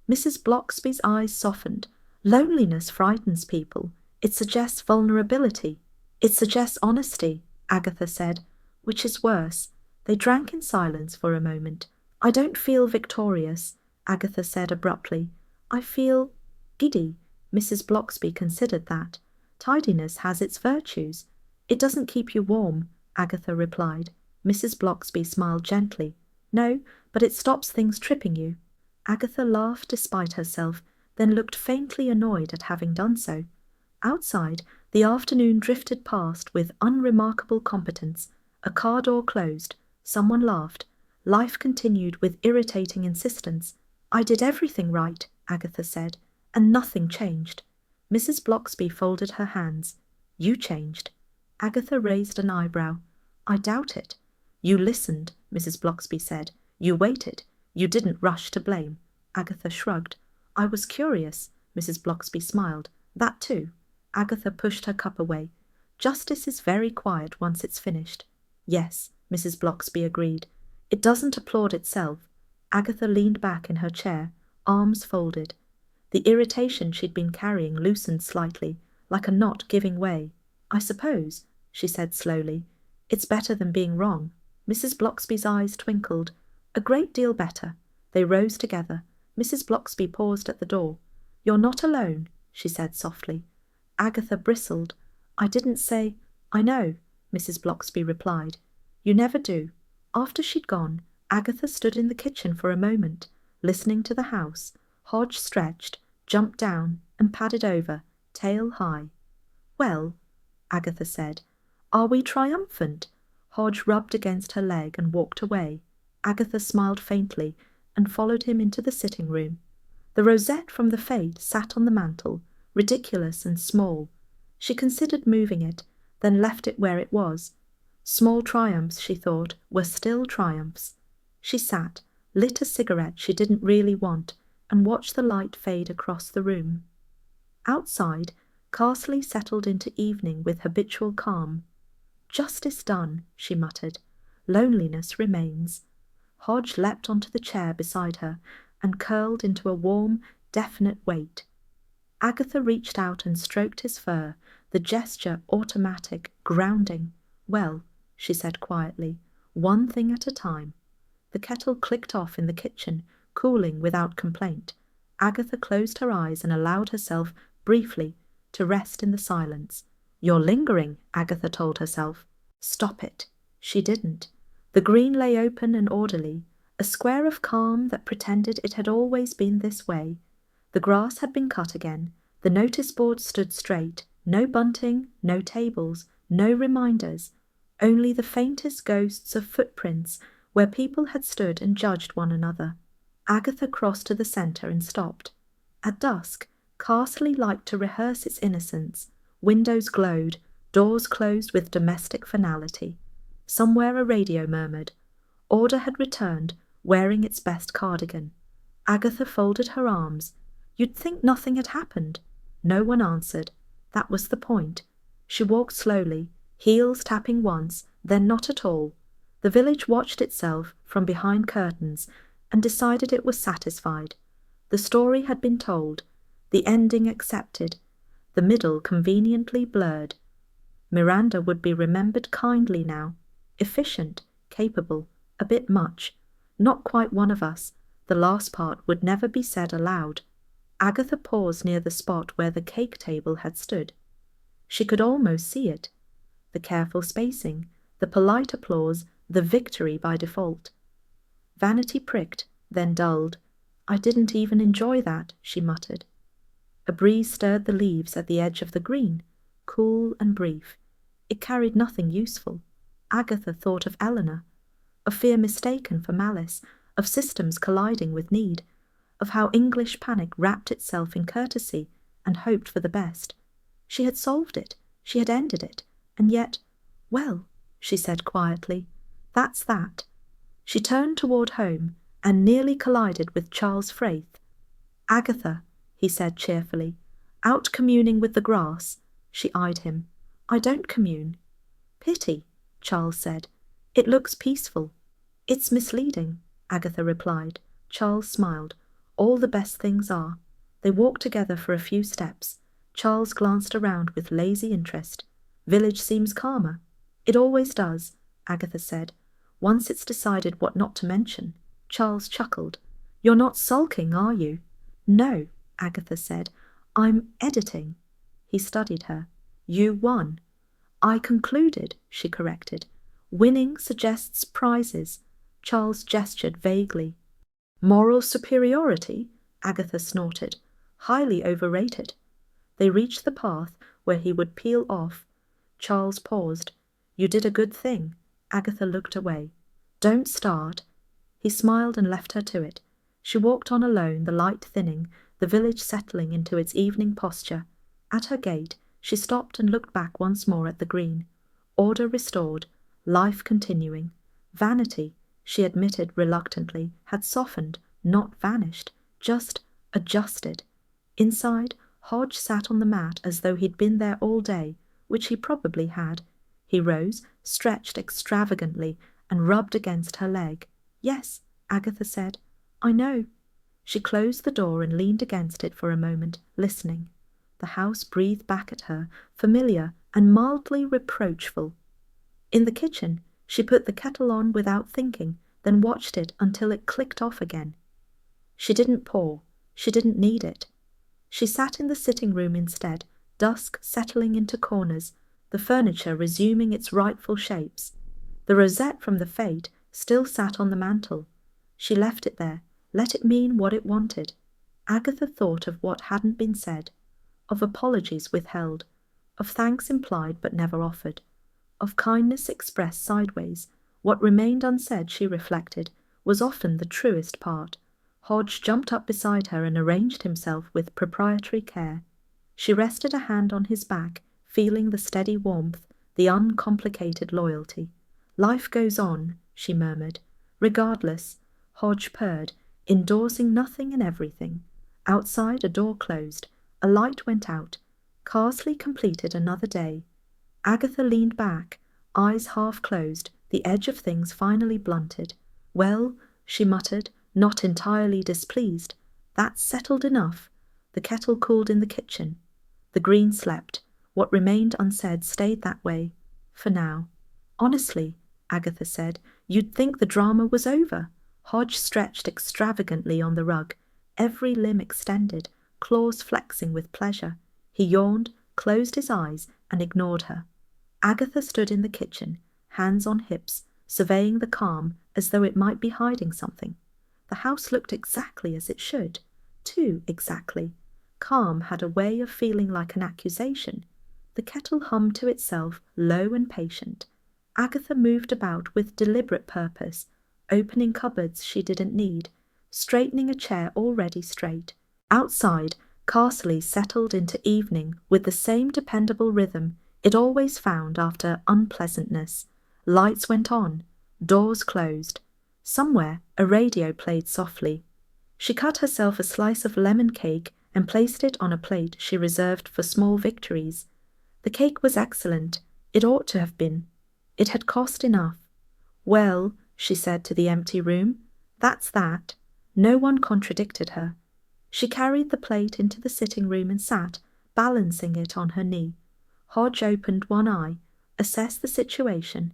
Mrs. Blocksby's eyes softened. "Loneliness frightens people. It suggests vulnerability. It suggests honesty," Agatha said, "which is worse." They drank in silence for a moment. "I don't feel victorious," Agatha said abruptly. "I feel giddy." Mrs. Blocksby considered that. "Tidiness has its virtues." "It doesn't keep you warm," Agatha replied. Mrs. Blocksby smiled gently. "No, but it stops things tripping you." Agatha laughed despite herself, then looked faintly annoyed at having done so. Outside, the afternoon drifted past with unremarkable competence. A car door closed. Someone laughed. Life continued with irritating insistence. "I did everything right," Agatha said, "and nothing changed." Mrs. Blocksby folded her hands. "You changed." Agatha raised an eyebrow. "I doubt it." "You listened," Mrs. Blocksby said. You waited. You didn't rush to blame. Agatha shrugged. I was curious. Mrs. Blocksby smiled. That too. Agatha pushed her cup away. Justice is very quiet once it's finished. Yes, Mrs. Blocksby agreed. It doesn't applaud itself. Agatha leaned back in her chair, arms folded. The irritation she'd been carrying loosened slightly, like a knot giving way. I suppose, she said slowly, it's better than being wrong. Mrs. Blocksby's eyes twinkled. A great deal better. They rose together. Mrs. Blocksby paused at the door. You're not alone, she said softly. Agatha bristled. I didn't say. I know, Mrs. Blocksby replied. You never do. After she'd gone, Agatha stood in the kitchen for a moment, listening to the house. Hodge stretched, jumped down, and padded over, tail high. Well, Agatha said, are we triumphant? Hodge rubbed against her leg and walked away. Agatha smiled faintly and followed him into the sitting room. The rosette from the Fête sat on the mantel, ridiculous and small. She considered moving it, then left it where it was. Small triumphs, she thought, were still triumphs. She sat, lit a cigarette she didn't really want, and watched the light fade across the room. Outside, Carsley settled into evening with habitual calm. Justice done, she muttered. Loneliness remains. Hodge leapt onto the chair beside her and curled into a warm, definite weight. Agatha reached out and stroked his fur, the gesture automatic, grounding. Well, she said quietly, one thing at a time. The kettle clicked off in the kitchen, cooling without complaint. Agatha closed her eyes and allowed herself, briefly, to rest in the silence. You're lingering, Agatha told herself. Stop it. She didn't. The green lay open and orderly, a square of calm that pretended it had always been this way. The grass had been cut again. The notice board stood straight. No bunting, no tables, no reminders. Only the faintest ghosts of footprints where people had stood and judged one another. Agatha crossed to the centre and stopped. At dusk, Carsley liked to rehearse its innocence. Windows glowed, doors closed with domestic finality. Somewhere a radio murmured. Order had returned, wearing its best cardigan. Agatha folded her arms. You'd think nothing had happened. No one answered. That was the point. She walked slowly, heels tapping once, then not at all. The village watched itself from behind curtains and decided it was satisfied. The story had been told, the ending accepted, the middle conveniently blurred. Miranda would be remembered kindly now, efficient, capable, a bit much, not quite one of us. The last part would never be said aloud. Agatha paused near the spot where the cake table had stood. She could almost see it. The careful spacing, the polite applause, the victory by default. Vanity pricked, then dulled. I didn't even enjoy that, she muttered. A breeze stirred the leaves at the edge of the green, cool and brief. It carried nothing useful. Agatha thought of Eleanor, of fear mistaken for malice, of systems colliding with need, of how English panic wrapped itself in courtesy and hoped for the best. She had solved it, she had ended it, and yet, well, she said quietly, that's that. She turned toward home and nearly collided with Charles Fraith. Agatha, he said cheerfully, out communing with the grass. She eyed him. I don't commune. Pity, Charles said. It looks peaceful. It's misleading, Agatha replied. Charles smiled. All the best things are. They walked together for a few steps. Charles glanced around with lazy interest. Village seems calmer. It always does, Agatha said. Once it's decided what not to mention. Charles chuckled. You're not sulking, are you? No, Agatha said. I'm editing. He studied her. You won. I concluded, she corrected. Winning suggests prizes. Charles gestured vaguely. Moral superiority? Agatha snorted. Highly overrated. They reached the path where he would peel off. Charles paused. You did a good thing. Agatha looked away. Don't start. He smiled and left her to it. She walked on alone, the light thinning, the village settling into its evening posture. At her gate, she stopped and looked back once more at the green. Order restored, life continuing. Vanity, she admitted reluctantly, had softened, not vanished, just adjusted. Inside, Hodge sat on the mat as though he'd been there all day, which he probably had. He rose, stretched extravagantly, and rubbed against her leg. "Yes," Agatha said. "I know." She closed the door and leaned against it for a moment, listening. The house breathed back at her, familiar and mildly reproachful. In the kitchen, she put the kettle on without thinking, then watched it until it clicked off again. She didn't pour. She didn't need it. She sat in the sitting room instead, dusk settling into corners, the furniture resuming its rightful shapes. The rosette from the Fête still sat on the mantel. She left it there, let it mean what it wanted. Agatha thought of what hadn't been said, of apologies withheld, of thanks implied but never offered, of kindness expressed sideways. What remained unsaid, she reflected, was often the truest part. Hodge jumped up beside her and arranged himself with proprietary care. She rested a hand on his back, feeling the steady warmth, the uncomplicated loyalty. "Life goes on," she murmured. "Regardless," Hodge purred, endorsing nothing and everything. Outside, a door closed. A light went out. Carsley completed another day. Agatha leaned back, eyes half closed, the edge of things finally blunted. "Well," she muttered, not entirely displeased, "that's settled enough." The kettle cooled in the kitchen. The green slept. What remained unsaid stayed that way, for now. "Honestly," Agatha said, "you'd think the drama was over." Hodge stretched extravagantly on the rug, every limb extended, claws flexing with pleasure. He yawned, closed his eyes, and ignored her. Agatha stood in the kitchen, hands on hips, surveying the calm as though it might be hiding something. The house looked exactly as it should. Too exactly. Calm had a way of feeling like an accusation. The kettle hummed to itself, low and patient. Agatha moved about with deliberate purpose, opening cupboards she didn't need, straightening a chair already straight. Outside, Carsley settled into evening with the same dependable rhythm it always found after unpleasantness. Lights went on, doors closed. Somewhere a radio played softly. She cut herself a slice of lemon cake and placed it on a plate she reserved for small victories. The cake was excellent. It ought to have been. It had cost enough. "Well," she said to the empty room, "that's that." No one contradicted her. She carried the plate into the sitting room and sat, balancing it on her knee. Hodge opened one eye, assessed the situation,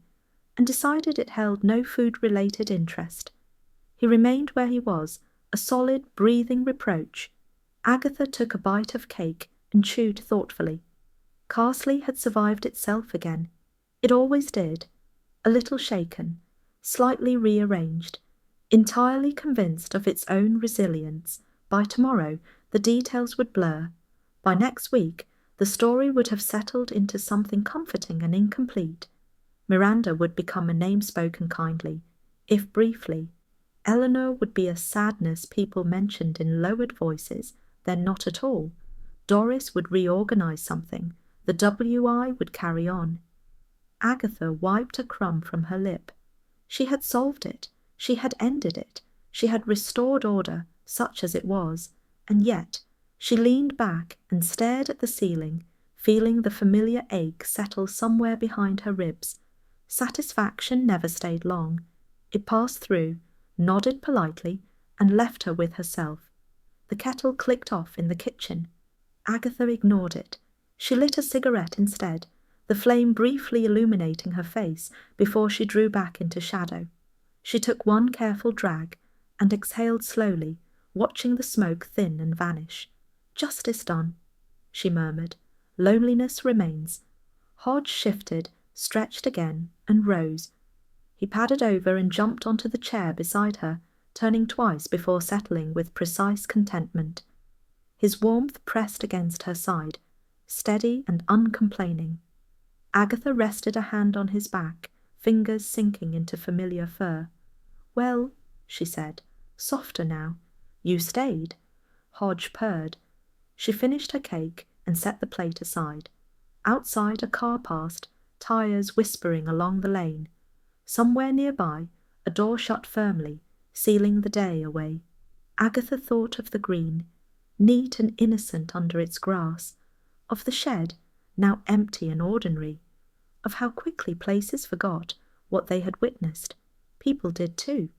and decided it held no food-related interest. He remained where he was, a solid, breathing reproach. Agatha took a bite of cake and chewed thoughtfully. Carsley had survived itself again. It always did. A little shaken, slightly rearranged, entirely convinced of its own resilience. By tomorrow, the details would blur. By next week, the story would have settled into something comforting and incomplete. Miranda would become a name spoken kindly, if briefly. Eleanor would be a sadness people mentioned in lowered voices, then not at all. Doris would reorganize something. The WI would carry on. Agatha wiped a crumb from her lip. She had solved it. She had ended it. She had restored order, such as it was. And yet, she leaned back and stared at the ceiling, feeling the familiar ache settle somewhere behind her ribs. Satisfaction never stayed long. It passed through, nodded politely, and left her with herself. The kettle clicked off in the kitchen. Agatha ignored it. She lit a cigarette instead, the flame briefly illuminating her face before she drew back into shadow. She took one careful drag and exhaled slowly, watching the smoke thin and vanish. "Justice done," she murmured. "Loneliness remains." Hodge shifted, stretched again, and rose. He padded over and jumped onto the chair beside her, turning twice before settling with precise contentment. His warmth pressed against her side, steady and uncomplaining. Agatha rested a hand on his back, fingers sinking into familiar fur. "Well," she said, softer now, "you stayed." Hodge purred. She finished her cake and set the plate aside. Outside, a car passed, tires whispering along the lane. Somewhere nearby, A door shut firmly, sealing the day away. Agatha thought of the green, neat and innocent under its grass, of the shed, now empty and ordinary, of how quickly places forgot what they had witnessed. People did too.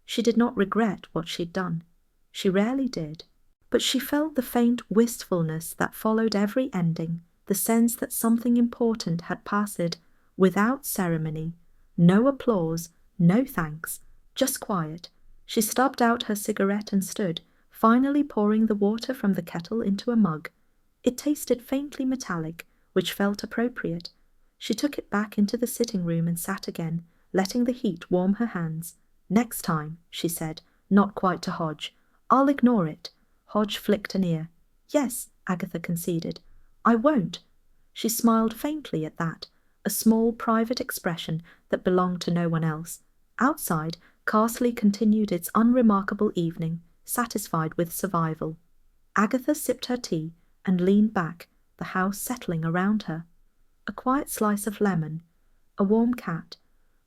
She did not regret what she'd done. She rarely did. But she felt the faint wistfulness that followed every ending, the sense that something important had passed without ceremony, no applause, no thanks, just quiet. She stubbed out her cigarette and stood, finally pouring the water from the kettle into a mug. It tasted faintly metallic, which felt appropriate. She took it back into the sitting room and sat again, letting the heat warm her hands. "Next time," she said, not quite to Hodge. "I'll ignore it." Hodge flicked an ear. "Yes," Agatha conceded. "I won't." She smiled faintly at that, a small private expression that belonged to no one else. Outside, Carsley continued its unremarkable evening, satisfied with survival. Agatha sipped her tea and leaned back, the house settling around her. A quiet slice of lemon, a warm cat,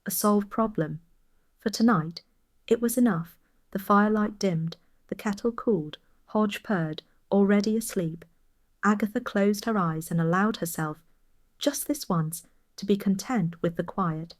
a solved problem. For tonight, it was enough. The firelight dimmed, the kettle cooled, Hodge purred, already asleep. Agatha closed her eyes and allowed herself, just this once, to be content with the quiet.